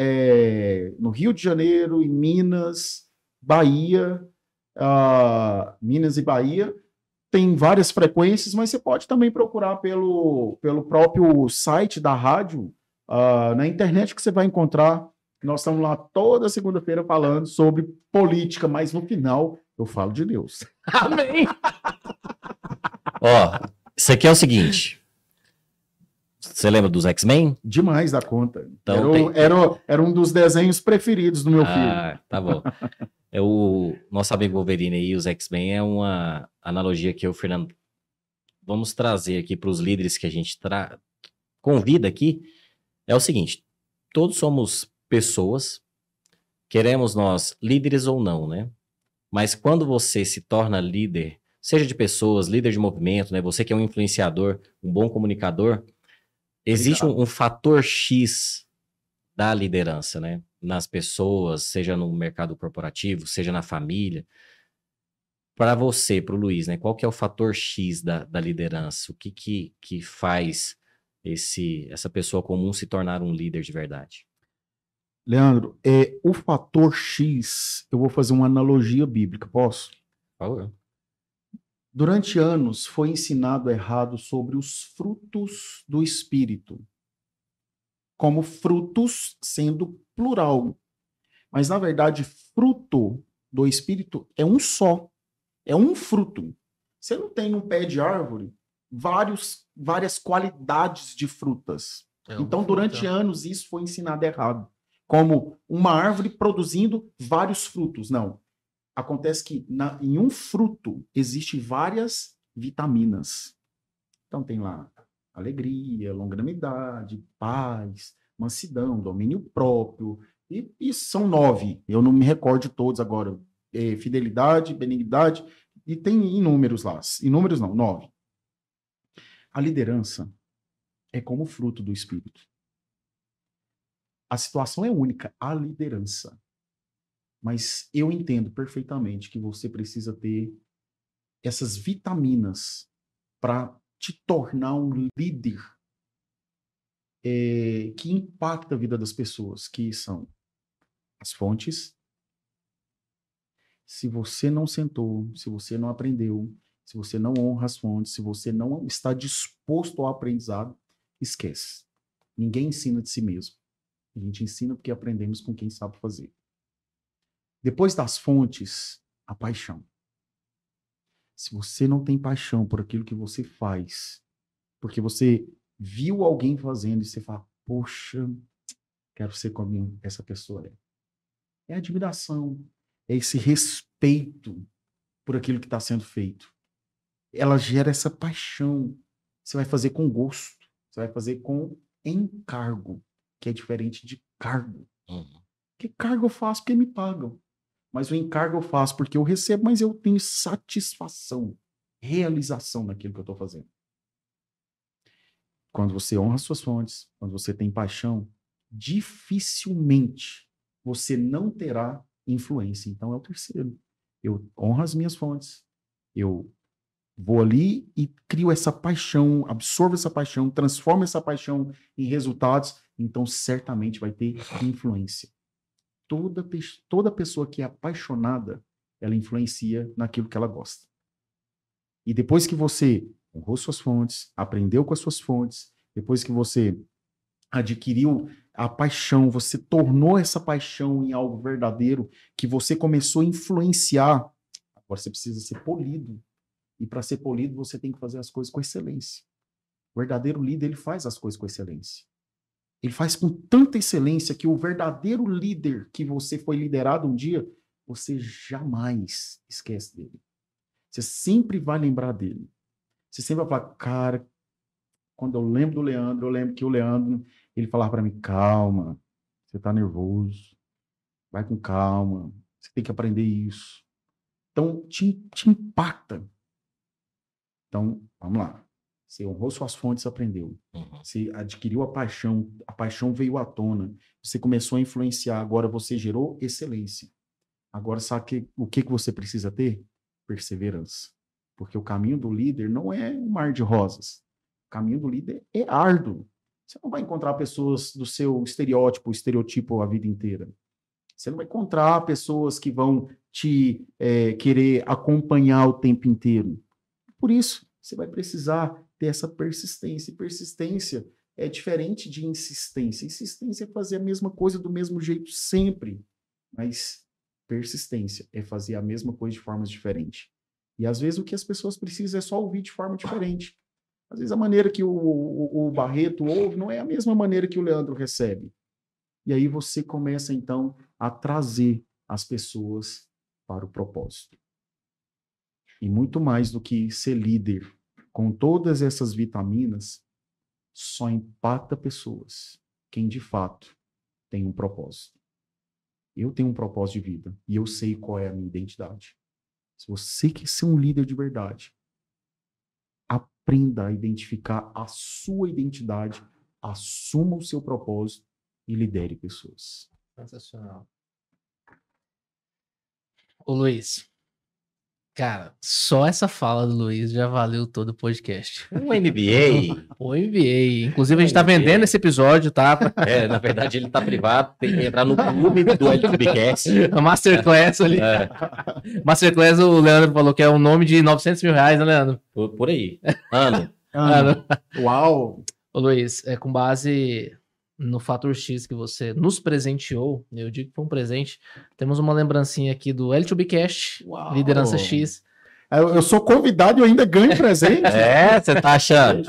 no Rio de Janeiro, em Minas, Bahia, Minas e Bahia, tem várias frequências, mas você pode também procurar pelo próprio site da rádio, na internet, que você vai encontrar. Nós estamos lá toda segunda-feira falando sobre política, mas no final eu falo de Deus. Amém! Ó, isso aqui é o seguinte. Você lembra dos X-Men? Demais da conta. Então, era um dos desenhos preferidos do meu filho. Ah, tá bom. O nosso amigo Wolverine aí, os X-Men, é uma analogia que eu, Fernando, vamos trazer aqui para os líderes que a gente convida aqui. É o seguinte, todos somos pessoas, queremos nós líderes ou não, né? Mas quando você se torna líder, seja de pessoas, líder de movimento, né? Você que é um influenciador, um bom comunicador, existe um fator X da liderança, né? Nas pessoas, seja no mercado corporativo, seja na família. Para você, para o Luiz, né? Qual que é o fator X da liderança? O que faz essa pessoa comum se tornar um líder de verdade? Leandro, o fator X, eu vou fazer uma analogia bíblica, posso? Por favor. Durante anos foi ensinado errado sobre os frutos do Espírito, como frutos sendo plural. Mas, na verdade, fruto do Espírito é um só, é um fruto. Você não tem um pé de árvore várias qualidades de frutas. Então, durante anos, isso foi ensinado errado. Como uma árvore produzindo vários frutos. Não. Acontece que em um fruto existem várias vitaminas. Então tem lá alegria, longanimidade, paz, mansidão, domínio próprio. E são 9. Eu não me recordo de todos agora. Fidelidade, benignidade, e tem inúmeros lá. Inúmeros não, 9. A liderança é como fruto do Espírito. A situação é única, a liderança. Mas eu entendo perfeitamente que você precisa ter essas vitaminas para te tornar um líder que impacta a vida das pessoas, que são as fontes. Se você não sentou, se você não aprendeu, se você não honra as fontes, se você não está disposto ao aprendizado, esquece. Ninguém ensina de si mesmo. A gente ensina porque aprendemos com quem sabe fazer. Depois das fontes, a paixão. Se você não tem paixão por aquilo que você faz, porque você viu alguém fazendo e você fala, poxa, quero ser como essa pessoa é. É admiração, é esse respeito por aquilo que está sendo feito. Ela gera essa paixão. Você vai fazer com gosto, você vai fazer com encargo, que é diferente de cargo. Porque cargo eu faço porque me pagam. Mas o encargo eu faço porque eu recebo, mas eu tenho satisfação, realização naquilo que eu estou fazendo. Quando você honra suas fontes, quando você tem paixão, dificilmente você não terá influência. Então é o terceiro. Eu honro as minhas fontes, eu vou ali e crio essa paixão, absorvo essa paixão, transformo essa paixão em resultados, então certamente vai ter influência. Toda pessoa que é apaixonada, ela influencia naquilo que ela gosta. E depois que você honrou suas fontes, aprendeu com as suas fontes, depois que você adquiriu a paixão, você tornou essa paixão em algo verdadeiro, que você começou a influenciar, agora você precisa ser polido. E para ser polido, você tem que fazer as coisas com excelência. O verdadeiro líder, ele faz as coisas com excelência. Ele faz com tanta excelência que o verdadeiro líder que você foi liderado um dia, você jamais esquece dele. Você sempre vai lembrar dele. Você sempre vai falar, cara, quando eu lembro do Leandro, eu lembro que o Leandro, ele falava para mim, calma, você tá nervoso, vai com calma, você tem que aprender isso. Então, te impacta. Então, vamos lá. Você honrou suas fontes, aprendeu. Você adquiriu a paixão veio à tona. Você começou a influenciar, agora você gerou excelência. Agora, sabe o que você precisa ter? Perseverança. Porque o caminho do líder não é um mar de rosas. O caminho do líder é árduo. Você não vai encontrar pessoas do seu estereotipo a vida inteira. Você não vai encontrar pessoas que vão te querer acompanhar o tempo inteiro. Por isso, você vai precisar ter essa persistência. E persistência é diferente de insistência. Insistência é fazer a mesma coisa do mesmo jeito sempre. Mas persistência é fazer a mesma coisa de formas diferentes. E às vezes o que as pessoas precisam é só ouvir de forma diferente. Às vezes a maneira que o Barreto ouve não é a mesma maneira que o Leandro recebe. E aí você começa, então, a trazer as pessoas para o propósito. E muito mais do que ser líder com todas essas vitaminas, só impacta pessoas quem de fato tem um propósito. Eu tenho um propósito de vida e eu sei qual é a minha identidade. Se você quer ser um líder de verdade, aprenda a identificar a sua identidade, assuma o seu propósito e lidere pessoas. Sensacional. Ô Luiz, cara, só essa fala do Luiz já valeu todo o podcast. Um MBA. O MBA. Inclusive, a gente tá vendendo esse episódio, tá? Na verdade, ele tá privado, tem que entrar no clube do L2Bcast. A Masterclass ali. Masterclass, o Leandro falou que é um nome de R$900 mil, né, Leandro? Por aí. Ano. Uau! Ô Luiz, com base no Fator X que você nos presenteou, eu digo que foi um presente, temos uma lembrancinha aqui do L2Bcast, Liderança X. Eu sou convidado e eu ainda ganho presente? Você tá achando?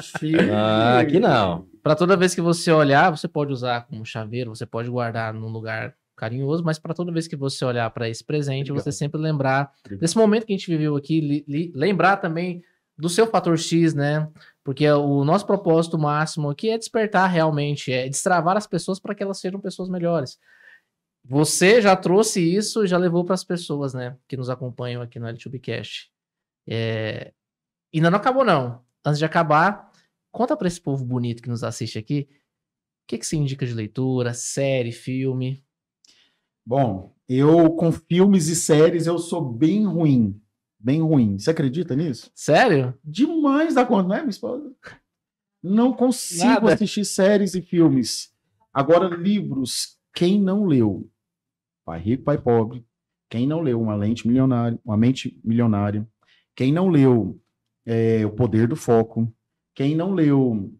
Aqui não. Para toda vez que você olhar, você pode usar como chaveiro, você pode guardar num lugar carinhoso, mas para toda vez que você olhar para esse presente, você sempre lembrar desse momento que a gente viveu aqui, lembrar também do seu Fator X, né? Porque o nosso propósito máximo aqui é despertar realmente, é destravar as pessoas para que elas sejam pessoas melhores. Você já trouxe isso e já levou para as pessoas, né, que nos acompanham aqui no L2Bcast. Ainda não acabou, não. Antes de acabar, conta para esse povo bonito que nos assiste aqui, o que você indica de leitura, série, filme? Bom, eu com filmes e séries eu sou bem ruim. Bem ruim. Você acredita nisso? Sério? Demais da conta, não é, minha esposa? Não consigo assistir séries e filmes. Agora, livros, quem não leu? Pai Rico, Pai Pobre. Quem não leu Uma Mente Milionária. Quem não leu O Poder do Foco. Quem não leu,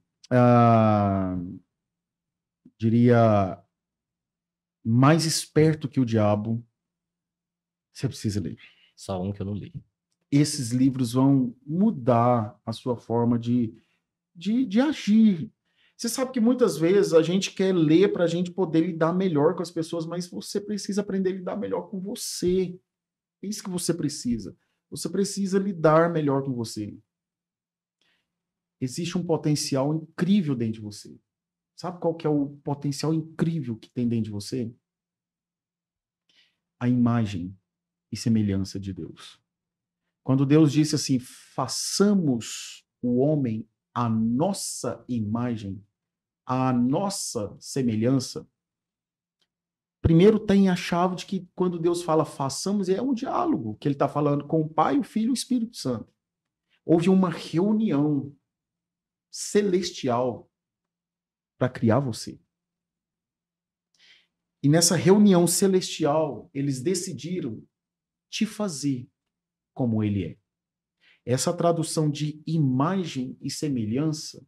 diria, Mais Esperto que o Diabo. Você precisa ler. Só um que eu não li. Esses livros vão mudar a sua forma de agir. Você sabe que muitas vezes a gente quer ler para a gente poder lidar melhor com as pessoas, mas você precisa aprender a lidar melhor com você. É isso que você precisa. Você precisa lidar melhor com você. Existe um potencial incrível dentro de você. Sabe qual que é o potencial incrível que tem dentro de você? A imagem e semelhança de Deus. Quando Deus disse assim, façamos o homem à nossa imagem, à nossa semelhança, primeiro tem a chave de que quando Deus fala façamos, é um diálogo que ele está falando com o Pai, o Filho e o Espírito Santo. Houve uma reunião celestial para criar você. E nessa reunião celestial, eles decidiram te fazer como ele é. Essa tradução de imagem e semelhança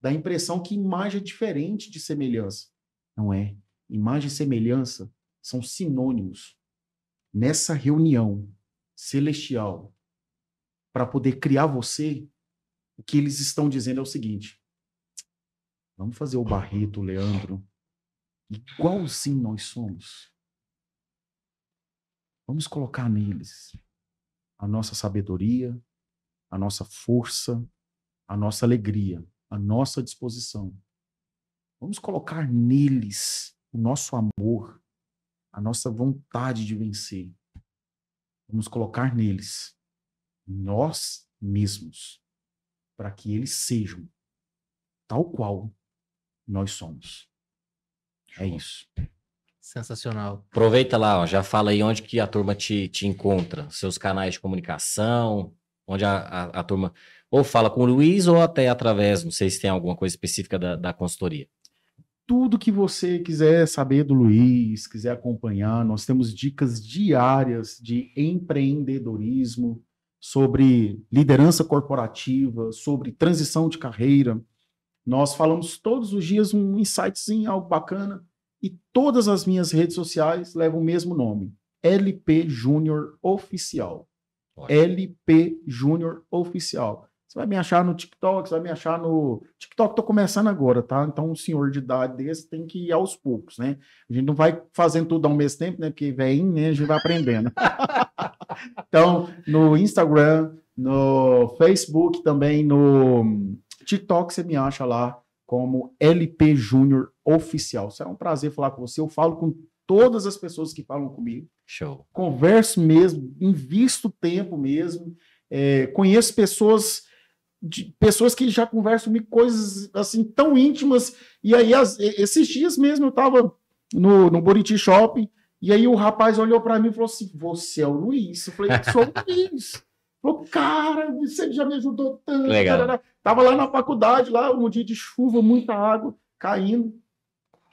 dá a impressão que imagem é diferente de semelhança. Não é. Imagem e semelhança são sinônimos. Nessa reunião celestial, para poder criar você, o que eles estão dizendo é o seguinte: vamos fazer o Barreto, o Leandro, igualzinho nós somos. Vamos colocar neles a nossa sabedoria, a nossa força, a nossa alegria, a nossa disposição. Vamos colocar neles o nosso amor, a nossa vontade de vencer. Vamos colocar neles nós mesmos. para que eles sejam tal qual nós somos. É isso. Sensacional. Aproveita lá, ó, já fala aí onde que a turma te encontra, seus canais de comunicação, onde a turma ou fala com o Luiz ou até através, não sei se tem alguma coisa específica da consultoria. Tudo que você quiser saber do Luiz, quiser acompanhar, nós temos dicas diárias de empreendedorismo, sobre liderança corporativa, sobre transição de carreira. Nós falamos todos os dias um insightzinho, algo bacana, e todas as minhas redes sociais levam o mesmo nome, LP Júnior Oficial. Ótimo. LP Júnior Oficial. Você vai me achar no TikTok, você vai me achar no... TikTok tô começando agora, tá? Então um senhor de idade desse tem que ir aos poucos, né? A gente não vai fazendo tudo ao mesmo tempo, né? Porque velhinho, né? A gente vai aprendendo. Então, no Instagram, no Facebook também, no TikTok, você me acha lá como LP Júnior Oficial. Será um prazer falar com você. Eu falo com todas as pessoas que falam comigo. Show. Converso mesmo, invisto tempo mesmo. Conheço pessoas que já conversam comigo coisas assim tão íntimas. E aí, esses dias mesmo, eu estava no Buriti Shopping, e aí o rapaz olhou para mim e falou assim: você é o Luiz? Eu falei: sou o Luiz. Falou: cara, você já me ajudou tanto. Legal. Tava lá na faculdade, lá um dia de chuva, muita água caindo.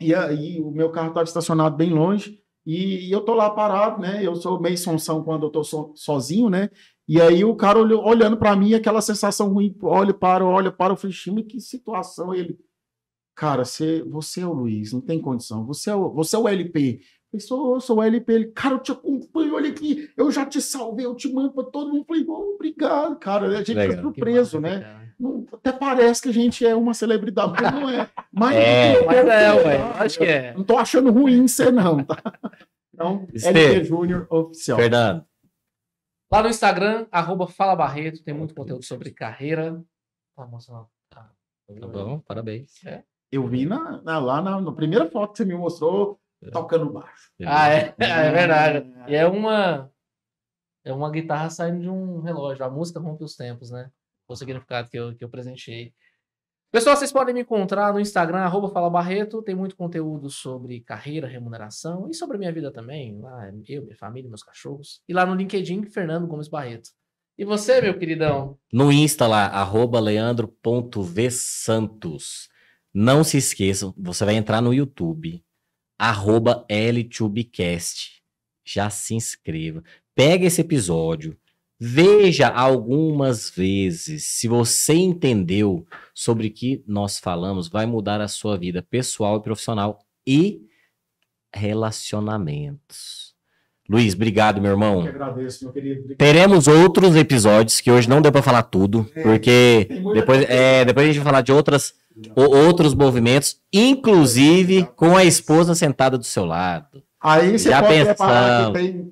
E aí o meu carro estava estacionado bem longe. E eu tô lá parado, né? Eu sou meio sonsão quando eu tô sozinho, né? E aí o cara olhando para mim, aquela sensação ruim, olha para, eu falei: que situação. Ele: cara, você é o Luiz, não tem condição. Você é o LP. Eu sou o LP. Ele: cara, eu te acompanho, olha aqui, eu já te salvei, eu te mando para todo mundo. Eu falei: obrigado, cara. A gente fica surpreso, né? Não, até parece que a gente é uma celebridade, mas não é. Mas acho que é. Não tô achando ruim ser, não, tá? Então, LP Júnior Oficial. Fernando. Lá no Instagram, @FalaBarreto, tem muito conteúdo sobre carreira. Tá mostrando. Tá bom, parabéns. Eu vi lá na primeira foto que você me mostrou, tocando baixo. É verdade. E é uma guitarra saindo de um relógio. A música rompe os tempos, né? O significado que eu presenteei. Pessoal, vocês podem me encontrar no Instagram, @FalaBarreto. Tem muito conteúdo sobre carreira, remuneração e sobre a minha vida também. Lá, eu, minha família, meus cachorros. E lá no LinkedIn, Fernando Gomes Barreto. E você, meu queridão? No Insta lá, @leandro.vsantos. Não se esqueçam, você vai entrar no YouTube, @L2Bcast. Já se inscreva. Pega esse episódio. Veja algumas vezes. Se você entendeu sobre o que nós falamos, vai mudar a sua vida pessoal e profissional e relacionamentos. Luiz, obrigado, meu irmão. Eu que agradeço, meu querido. Obrigado. Teremos outros episódios, que hoje não deu para falar tudo, porque depois a gente vai falar de outros movimentos, inclusive com a esposa sentada do seu lado. Aí você pode preparar que tem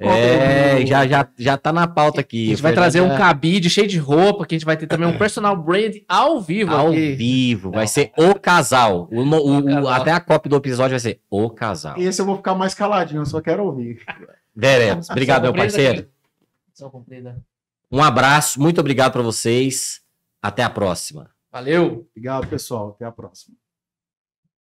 já tá na pauta aqui. A gente vai trazer um cabide cheio de roupa, que a gente vai ter também um personal brand ao vivo. Ao vivo, vai ser o casal. Até a cópia do episódio vai ser o casal. Esse eu vou ficar mais caladinho, eu só quero ouvir. Veremos. Obrigado, meu parceiro. Missão cumprida. Um abraço, muito obrigado para vocês. Até a próxima. Valeu. Obrigado, pessoal. Até a próxima.